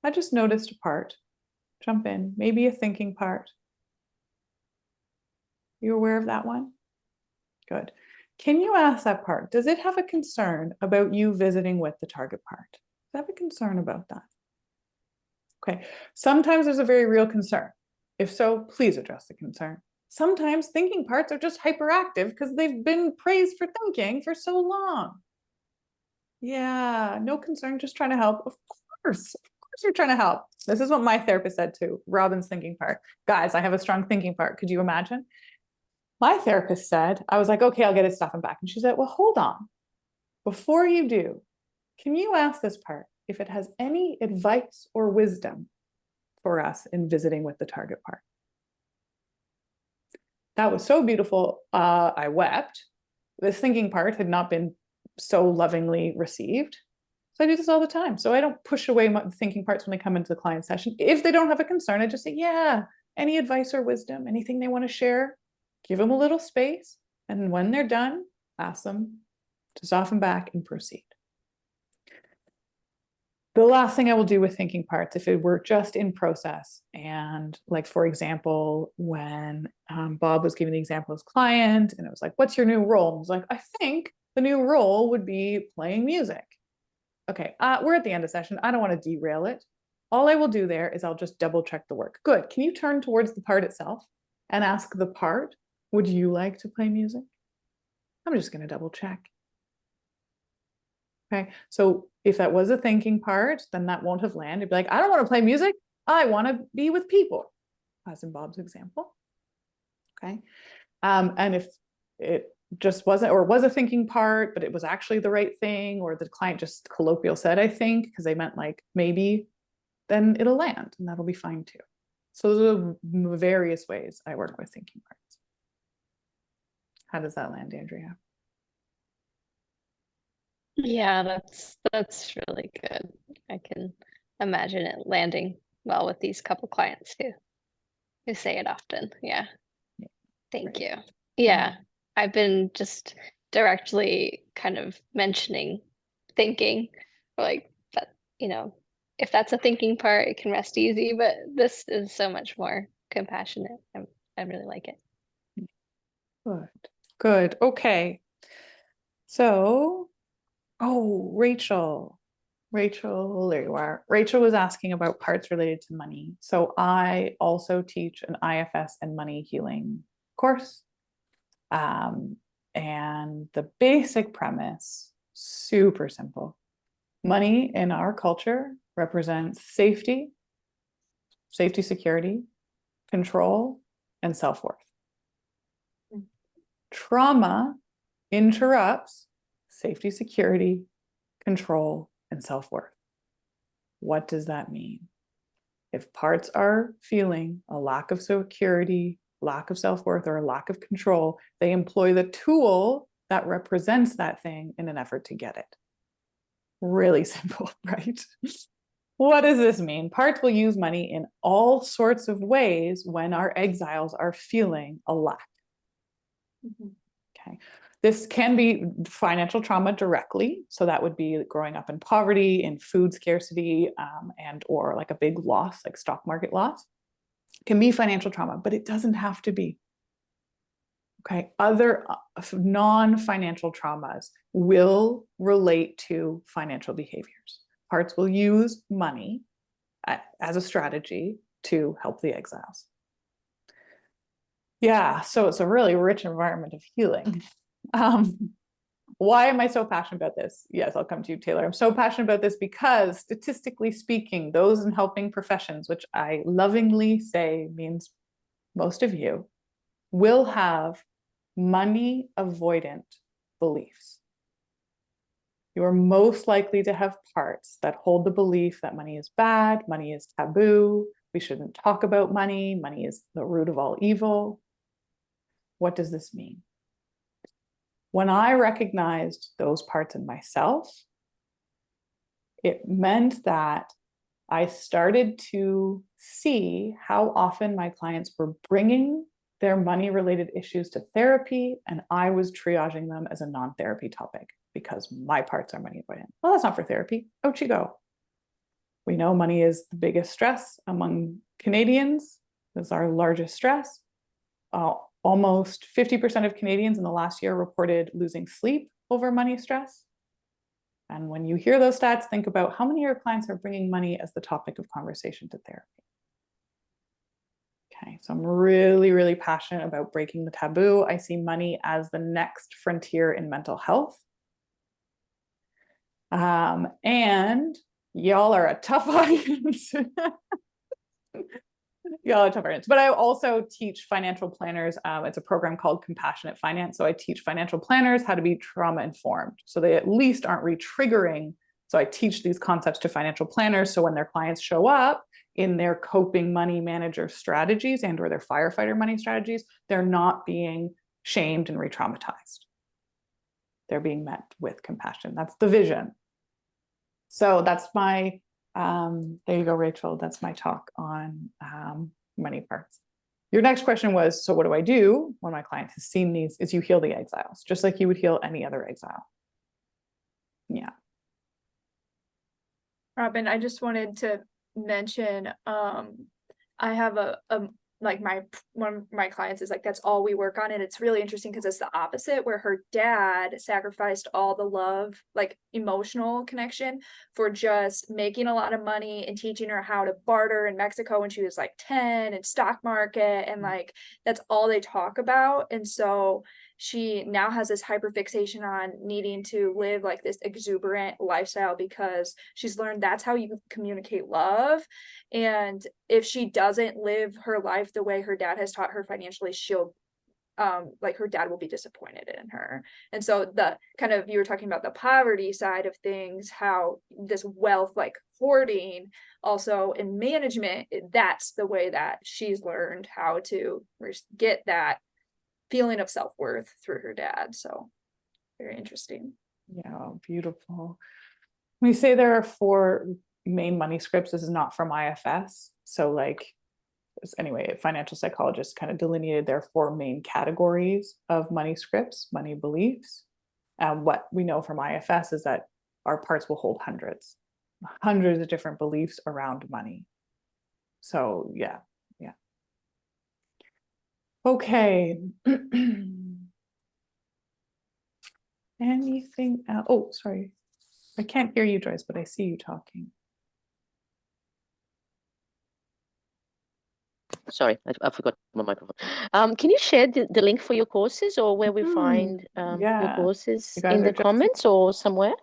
I just noticed a part. Jump in, maybe a thinking part. You aware of that one? Good. Can you ask that part? Does it have a concern about you visiting with the target part? Does it have a concern about that? Okay. Sometimes there's a very real concern. If so, please address the concern. Sometimes thinking parts are just hyperactive because they've been praised for thinking for so long. Yeah, no concern, just trying to help. Of course you're trying to help. This is what my therapist said too. Robyn's thinking part. Guys, I have a strong thinking part. Could you imagine? My therapist said, I was like, okay, I'll get his stuff and back. And she said, well, hold on. Before you do, can you ask this part if it has any advice or wisdom for us in visiting with the target part? That was so beautiful. I wept. This thinking part had not been so lovingly received. So I do this all the time. So I don't push away my thinking parts when they come into the client session. If they don't have a concern, I just say, yeah, any advice or wisdom, anything they want to share, give them a little space. And when they're done, ask them to soften back and proceed. The last thing I will do with thinking parts, if it were just in process, and like, for example, when Bob was giving the example of his client, and it was like, what's your new role? And I was like, I think the new role would be playing music. Okay, we're at the end of session. I don't want to derail it. All I will do there is I'll just double check the work. Good. Can you turn towards the part itself and ask the part, would you like to play music? I'm just going to double check. Okay, so if that was a thinking part, then that won't have landed. It'd be like, I don't want to play music. I want to be with people, as in Bob's example. Okay, and if it just wasn't, or was a thinking part, but it was actually the right thing, or the client just colloquial said, I think, because they meant like maybe, then it'll land and that'll be fine too. So those are the various ways I work with thinking parts. How does that land, Andrea? Yeah, that's really good. I can imagine it landing well with these couple clients who say it often. Yeah. Thank you. Yeah. I've been just directly kind of mentioning thinking, like that, if that's a thinking part, it can rest easy, but this is so much more compassionate. I really like it. Good. Good. Okay. So, oh, Rachel, there you are. Rachel was asking about parts related to money. So I also teach an IFS and money healing course. And the basic premise, super simple. Money in our culture represents safety, security, control, and self-worth. Trauma interrupts safety, security, control, and self-worth. What does that mean? If parts are feeling a lack of security, lack of self-worth, or a lack of control, they employ the tool that represents that thing in an effort to get it. Really simple, right? What does this mean? Parts will use money in all sorts of ways when our exiles are feeling a lack. Okay. This can be financial trauma directly. So that would be growing up in poverty, in food scarcity, and or like a big loss, like stock market loss. It can be financial trauma, but it doesn't have to be. Okay. Other non-financial traumas will relate to financial behaviors. Parts will use money as a strategy to help the exiles. Yeah, so it's a really rich environment of healing. Why am I so passionate about this? Yes, I'll come to you, Taylor. I'm so passionate about this because statistically speaking, those in helping professions, which I lovingly say means most of you, will have money avoidant beliefs. You are most likely to have parts that hold the belief that money is bad, money is taboo, we shouldn't talk about money, money is the root of all evil. What does this mean? When I recognized those parts in myself, it meant that I started to see how often my clients were bringing their money-related issues to therapy, and I was triaging them as a non-therapy topic because my parts are money avoidant. Well, that's not for therapy. Out you go. We know money is the biggest stress among Canadians. It's our largest stress. Almost 50% of Canadians in the last year reported losing sleep over money stress. And when you hear those stats, think about how many of your clients are bringing money as the topic of conversation to therapy. Okay, so I'm really, really passionate about breaking the taboo. I see money as the next frontier in mental health. And y'all are a tough audience. Y'all are a tough audience. But I also teach financial planners. It's a program called Compassionate Finance. So I teach financial planners how to be trauma informed. So they at least aren't re-triggering. So I teach these concepts to financial planners. So when their clients show up in their coping money manager strategies and or their firefighter money strategies, they're not being shamed and re-traumatized. They're being met with compassion. That's the vision. So that's my, there you go, Rachel. That's my talk on money parts. Your next question was, so what do I do when my client has seen these? Is you heal the exiles, just like you would heal any other exile. Yeah. Robyn, I just wanted to mention, I have like one of my clients is like, that's all we work on. And it's really interesting because it's the opposite, where her dad sacrificed all the love, like emotional connection, for just making a lot of money and teaching her how to barter in Mexico when she was like 10, and stock market. And like, that's all they talk about. And so she now has this hyperfixation on needing to live like this exuberant lifestyle because she's learned that's how you communicate love. And if she doesn't live her life the way her dad has taught her financially, she'll like her dad will be disappointed in her. And so the kind of, you were talking about the poverty side of things, how this wealth, like hoarding, also in management, that's the way that she's learned how to get that feeling of self-worth through her dad. So very interesting. Yeah, beautiful. We say there are 4 main money scripts. This is not from IFS. So like, anyway, financial psychologists kind of delineated their 4 main categories of money scripts, money beliefs. What we know from IFS is that our parts will hold hundreds of different beliefs around money. So yeah. Okay. Anything else? Oh, sorry. I can't hear you, Joyce, but I see you talking. Sorry, I forgot my microphone. Can you share the link for your courses, or where we find your courses in the comments or somewhere?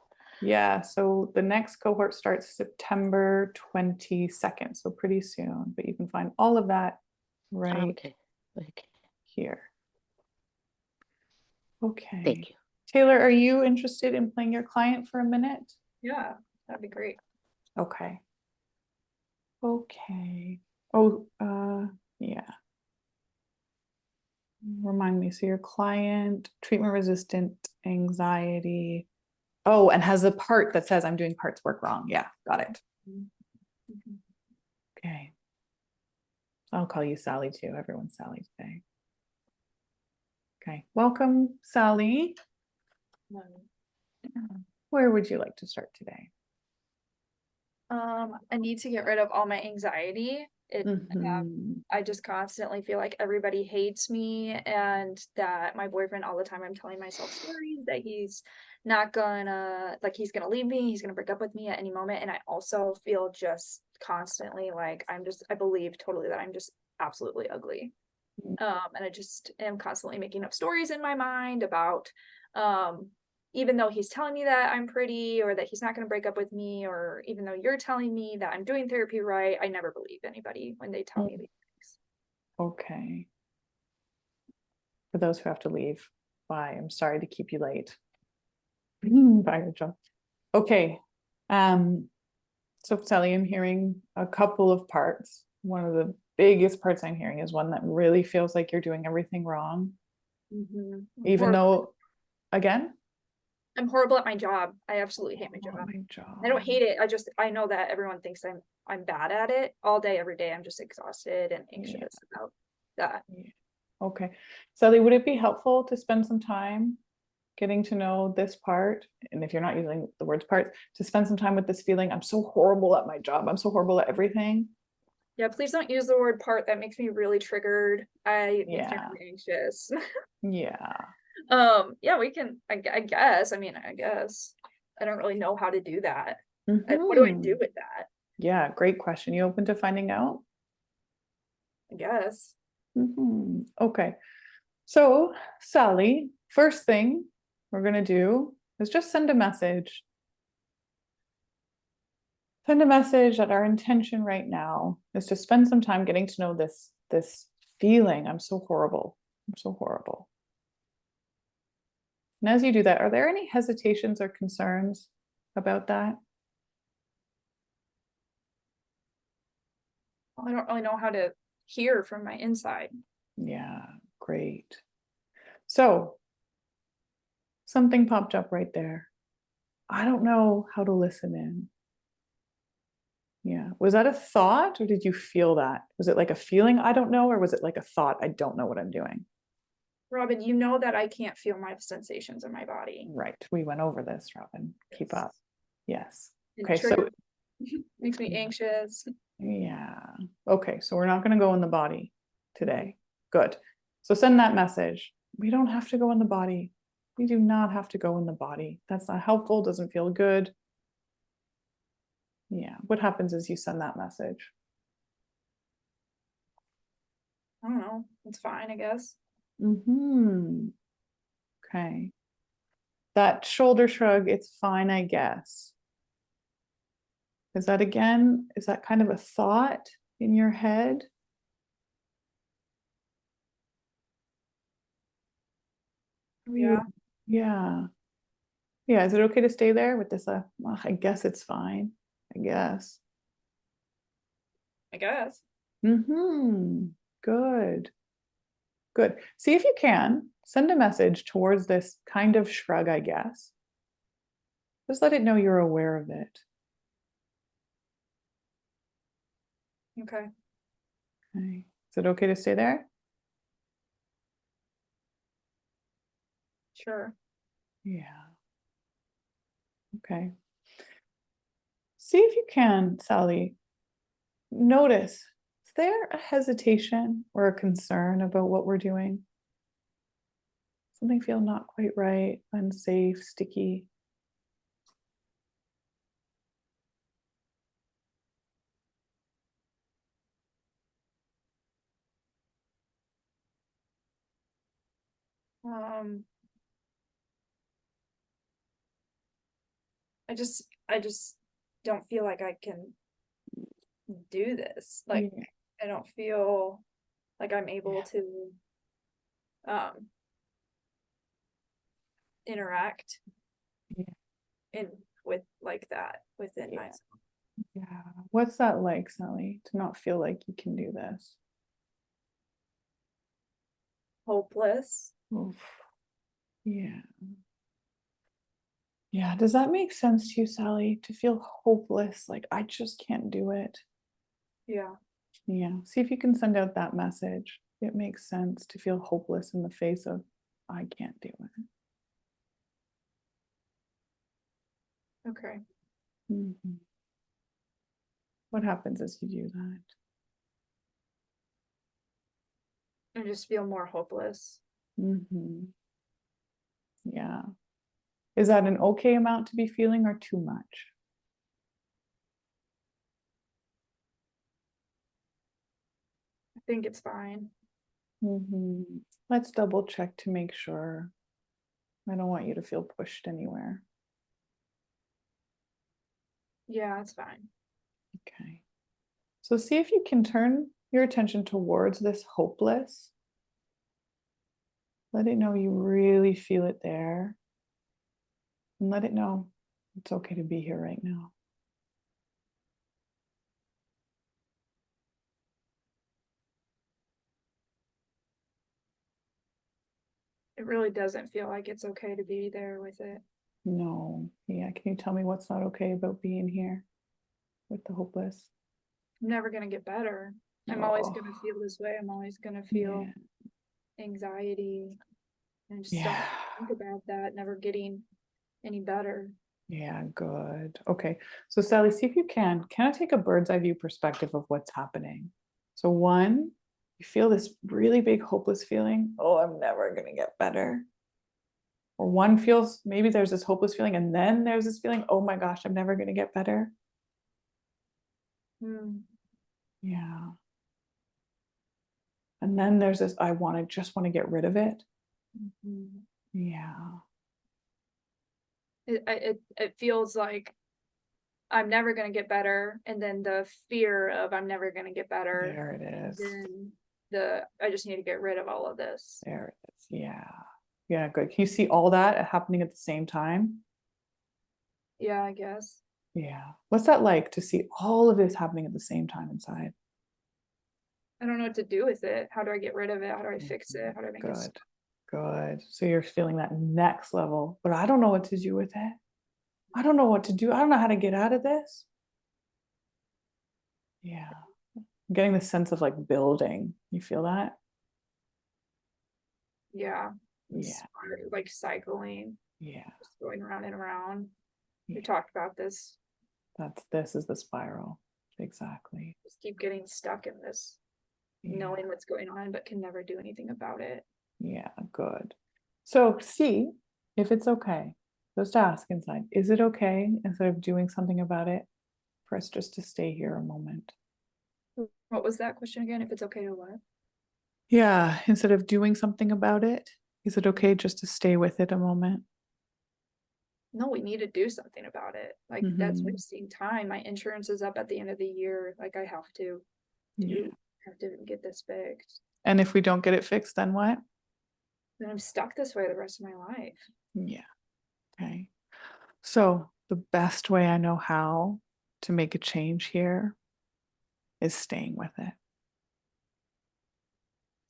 Yeah, so the next cohort starts September 22nd, so pretty soon, but you can find all of that right here. Okay. Thank you. Taylor, are you interested in playing your client for a minute? Yeah, that'd be great. Okay. Okay. Oh, yeah. Remind me, so your client, treatment resistant anxiety. Oh, and has a part that says I'm doing parts work wrong. Yeah, got it. Okay. I'll call you Sally too. Everyone's Sally today. Okay, welcome, Sally. Where would you like to start today? I need to get rid of all my anxiety. I just constantly feel like everybody hates me, and that my boyfriend, all the time I'm telling myself stories that he's not gonna, like, he's gonna leave me, he's gonna break up with me at any moment. And I also feel just constantly like I believe totally that I'm just absolutely ugly. And I just am constantly making up stories in my mind about even though he's telling me that I'm pretty, or that he's not going to break up with me, or even though you're telling me that I'm doing therapy right, I never believe anybody when they tell me these things. Okay. For those who have to leave, bye. I'm sorry to keep you late. Bye, Rachel. Okay. So Sally, I'm hearing a couple of parts. One of the biggest parts I'm hearing is one that really feels like you're doing everything wrong. Even though, again? I'm horrible at my job. I absolutely hate my job. I don't hate it. I know that everyone thinks I'm bad at it all day, every day. I'm just exhausted and anxious about that. Okay. Sally, would it be helpful to spend some time getting to know this part? And if you're not using the words part, to spend some time with this feeling, I'm so horrible at my job. I'm so horrible at everything. Yeah, please don't use the word part. That makes me really triggered. I get very anxious. Yeah. Yeah, we can, I guess. I mean, I guess I don't really know how to do that. What do I do with that? Yeah, great question. You open to finding out? I guess. Okay. So, Sally, first thing we're going to do is just send a message. Send a message that our intention right now is to spend some time getting to know this feeling. I'm so horrible. I'm so horrible. And as you do that, are there any hesitations or concerns about that? I don't really know how to hear from my inside. Yeah, great. So something popped up right there. I don't know how to listen in. Yeah. Was that a thought or did you feel that? Was it like a feeling, I don't know, or was it like a thought, I don't know what I'm doing? Robyn, you know that I can't feel my sensations in my body. Right. We went over this, Robyn. Keep Yes. up. Yes. It Okay. So makes me anxious. yeah. Okay. So we're not going to go in the body today. Good. So send that message. We don't have to go in the body. We do not have to go in the body. That's not helpful. Doesn't feel good. Yeah. What happens is you send that message. I don't know. It's fine, I guess. Okay. That shoulder shrug, it's fine, I guess. Is that kind of a thought in your head? Yeah. Yeah. Yeah. Is it okay to stay there with this? Well, I guess it's fine. I guess. I guess. Good. Good. See if you can send a message towards this kind of shrug, I guess. Just let it know you're aware of it. Okay. Okay. Is it okay to stay there? Sure. Yeah. Okay. See if you can, Sally, notice, is there a hesitation or a concern about what we're doing? Something feel not quite right, unsafe, sticky? I just don't feel like I can do this. Like Yeah. I don't feel like I'm able to interact with like that within myself. Yeah. What's that like, Sally, to not feel like you can do this? Hopeless. Oof. Yeah. Yeah. Does that make sense to you, Sally, to feel hopeless? Like, I just can't do it. Yeah. Yeah. See if you can send out that message. It makes sense to feel hopeless in the face of, I can't do it. Okay. What happens as you do that? I just feel more hopeless. Yeah. Is that an okay amount to be feeling or too much? I think it's fine. Let's double check to make sure. I don't want you to feel pushed anywhere. Yeah, it's fine. Okay. So see if you can turn your attention towards this hopeless. Let it know you really feel it there. And let it know it's okay to be here right now. It really doesn't feel like it's okay to be there with it. No. Yeah. Can you tell me what's not okay about being here with the hopeless? I'm never gonna get better. I'm always gonna feel this way. I'm always gonna feel anxiety. And just don't think about that, never getting any better. Yeah, good. Okay. So Sally, see if you can I take a bird's eye view perspective of what's happening? So one, you feel this really big hopeless feeling. Oh, I'm never going to get better. Or one feels, maybe there's this hopeless feeling and then there's this feeling, oh my gosh, I'm never going to get better. Yeah. And then there's this, just want to get rid of it. Mhm. Yeah. It feels like I'm never going to get better, and then the fear of I'm never going to get better, There it is. then I just need to get rid of all of this. There it is. Yeah. Yeah, good. Can you see all that happening at the same time? Yeah, I guess. Yeah. What's that like to see all of this happening at the same time inside? I don't know what to do with it. How do I get rid of it? How do I fix it? How do I make it Good. stop? Good. So you're feeling that next level, but I don't know what to do with it. I don't know what to do. I don't know how to get out of this. Yeah. I'm getting the sense of like building. You feel that? Yeah. Yeah. Like cycling, Yeah. just going around and around. Yeah. We talked about this. This is the spiral. Exactly. Just keep getting stuck in this, Yeah. knowing what's going on, but can never do anything about it. Yeah, good. So see if it's okay. Just ask inside, is it okay, instead of doing something about it, for us just to stay here a moment? What was that question again? If it's okay to what? Yeah, instead of doing something about it, is it okay just to stay with it a moment? No, we need to do something about it. Like that's wasting time. My insurance is up at the end of the year. Like I have to get this fixed. And if we don't get it fixed, then what? Then I'm stuck this way the rest of my life. Yeah. Okay. So the best way I know how to make a change here is staying with it.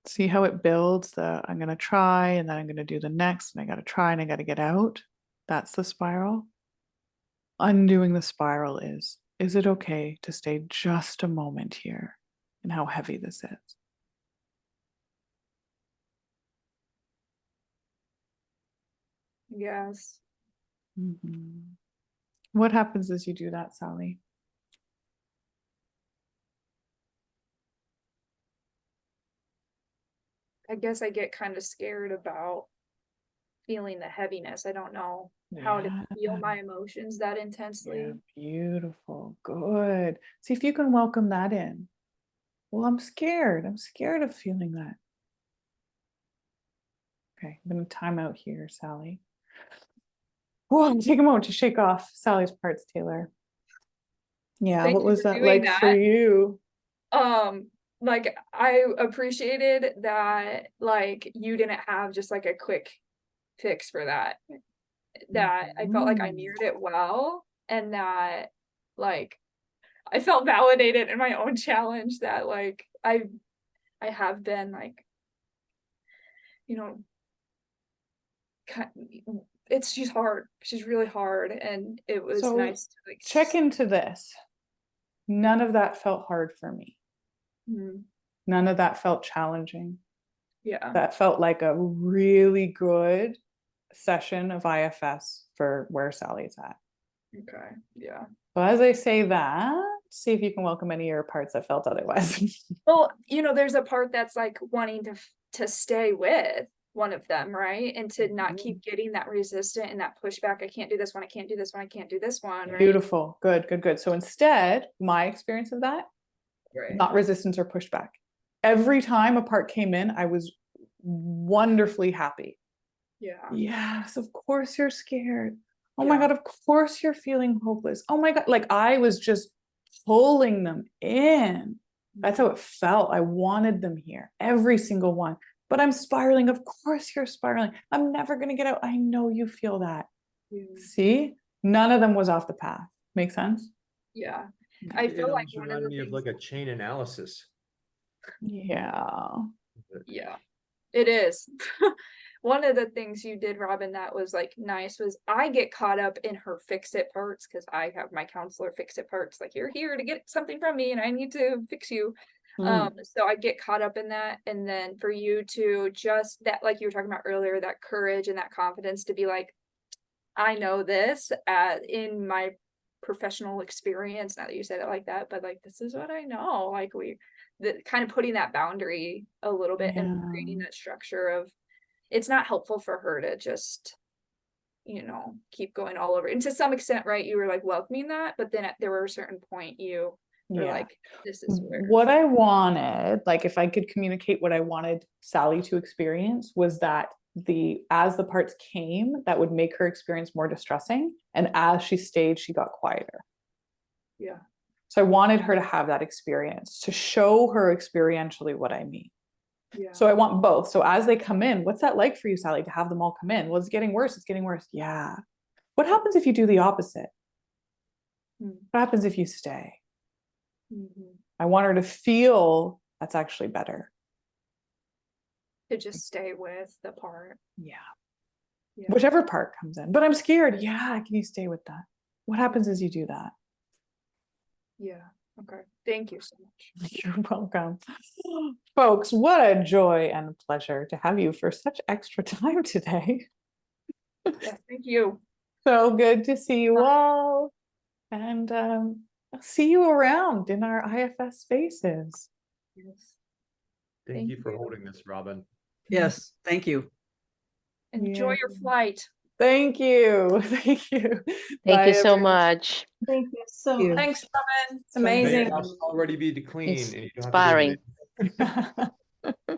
See how it builds I'm going to try, and then I'm going to do the next, and I got to try, and I got to get out. That's the spiral. Undoing the spiral is it okay to stay just a moment here and how heavy this is? Yes. What happens as you do that, Sally? I guess I get kind of scared about feeling the heaviness. I don't know how to feel my emotions that intensely. Yeah, beautiful. Good. See if you can welcome that in. Well, I'm scared. I'm scared of feeling that. Okay, I'm going to time out here, Sally. Whoa, take a moment to shake off Sally's parts, Taylor. Yeah, Thank what you was for that doing like for that. you? Like I appreciated that, like you didn't have just like a quick fix for that. That I felt like I mirrored it well, and that like I felt validated in my own challenge, that like I have been like, you know, she's hard. She's really hard, and it was So nice to like check into this. None of that felt hard for me. None of that felt challenging. Yeah. That felt like a really good session of IFS for where Sally's at. Okay. Yeah. So as I say that, see if you can welcome any of your parts that felt otherwise. Well, there's a part that's like wanting to stay with one of them, right? And to not keep getting that resistant and that pushback. I can't do this one. I can't do this one. I can't do this one. Right? Beautiful. Good, good, good. So instead, my experience of that, not resistance or pushback. Every time a part came in, I was wonderfully happy. Yeah. Yes, of course you're scared. Oh my God, of course you're feeling hopeless. Oh my God. Like I was just pulling them in. That's how it felt. I wanted them here, every single one. But I'm spiraling. Of course you're spiraling. I'm never going to get out. I know you feel that. See, none of them was off the path. Make sense? Yeah. I feel like one of the me of things, like a chain analysis. Yeah. yeah, it is. One of the things you did, Robyn, that was like nice was I get caught up in her fix it parts, because I have my counselor fix it parts, like you're here to get something from me and I need to fix you. So I get caught up in that. And then for you to just that, like you were talking about earlier, that courage and that confidence to be like, I know this in my professional experience, not that you said it like that, but like this is what I know. Like kind of putting that boundary a little bit and creating that structure of, it's not helpful for her to just keep going all over. And to some extent, right, you were like welcoming that, but then there were a certain point you Or Yeah. like, this is where. What I wanted, like if I could communicate what I wanted Sally to experience, was that as the parts came, that would make her experience more distressing. And as she stayed, she got quieter. Yeah. So I wanted her to have that experience, to show her experientially what I mean. Yeah. So I want both. So as they come in, what's that like for you, Sally, to have them all come in? Well, it's getting worse. It's getting worse. Yeah. What happens if you do the opposite? What happens if you stay? I want her to feel that's actually better. To just stay with the part. Yeah. Yeah. Whichever part comes in. But I'm scared. Yeah. Can you stay with that? What happens as you do that? Yeah. Okay. Thank you so much. You're welcome. Folks, what a joy and pleasure to have you for such extra time today. Yeah. Thank you. So good to see you all. And I'll see you around in our IFS spaces. Yes. Thank you for holding this, Robyn. Yes, thank you. Enjoy Yeah. your flight. Thank you. Thank you. Thank Bye, you so everyone. much. Thank you so you. much. Thanks, Robyn. It's May your amazing. house already be clean It's and you don't have to do inspiring. anything.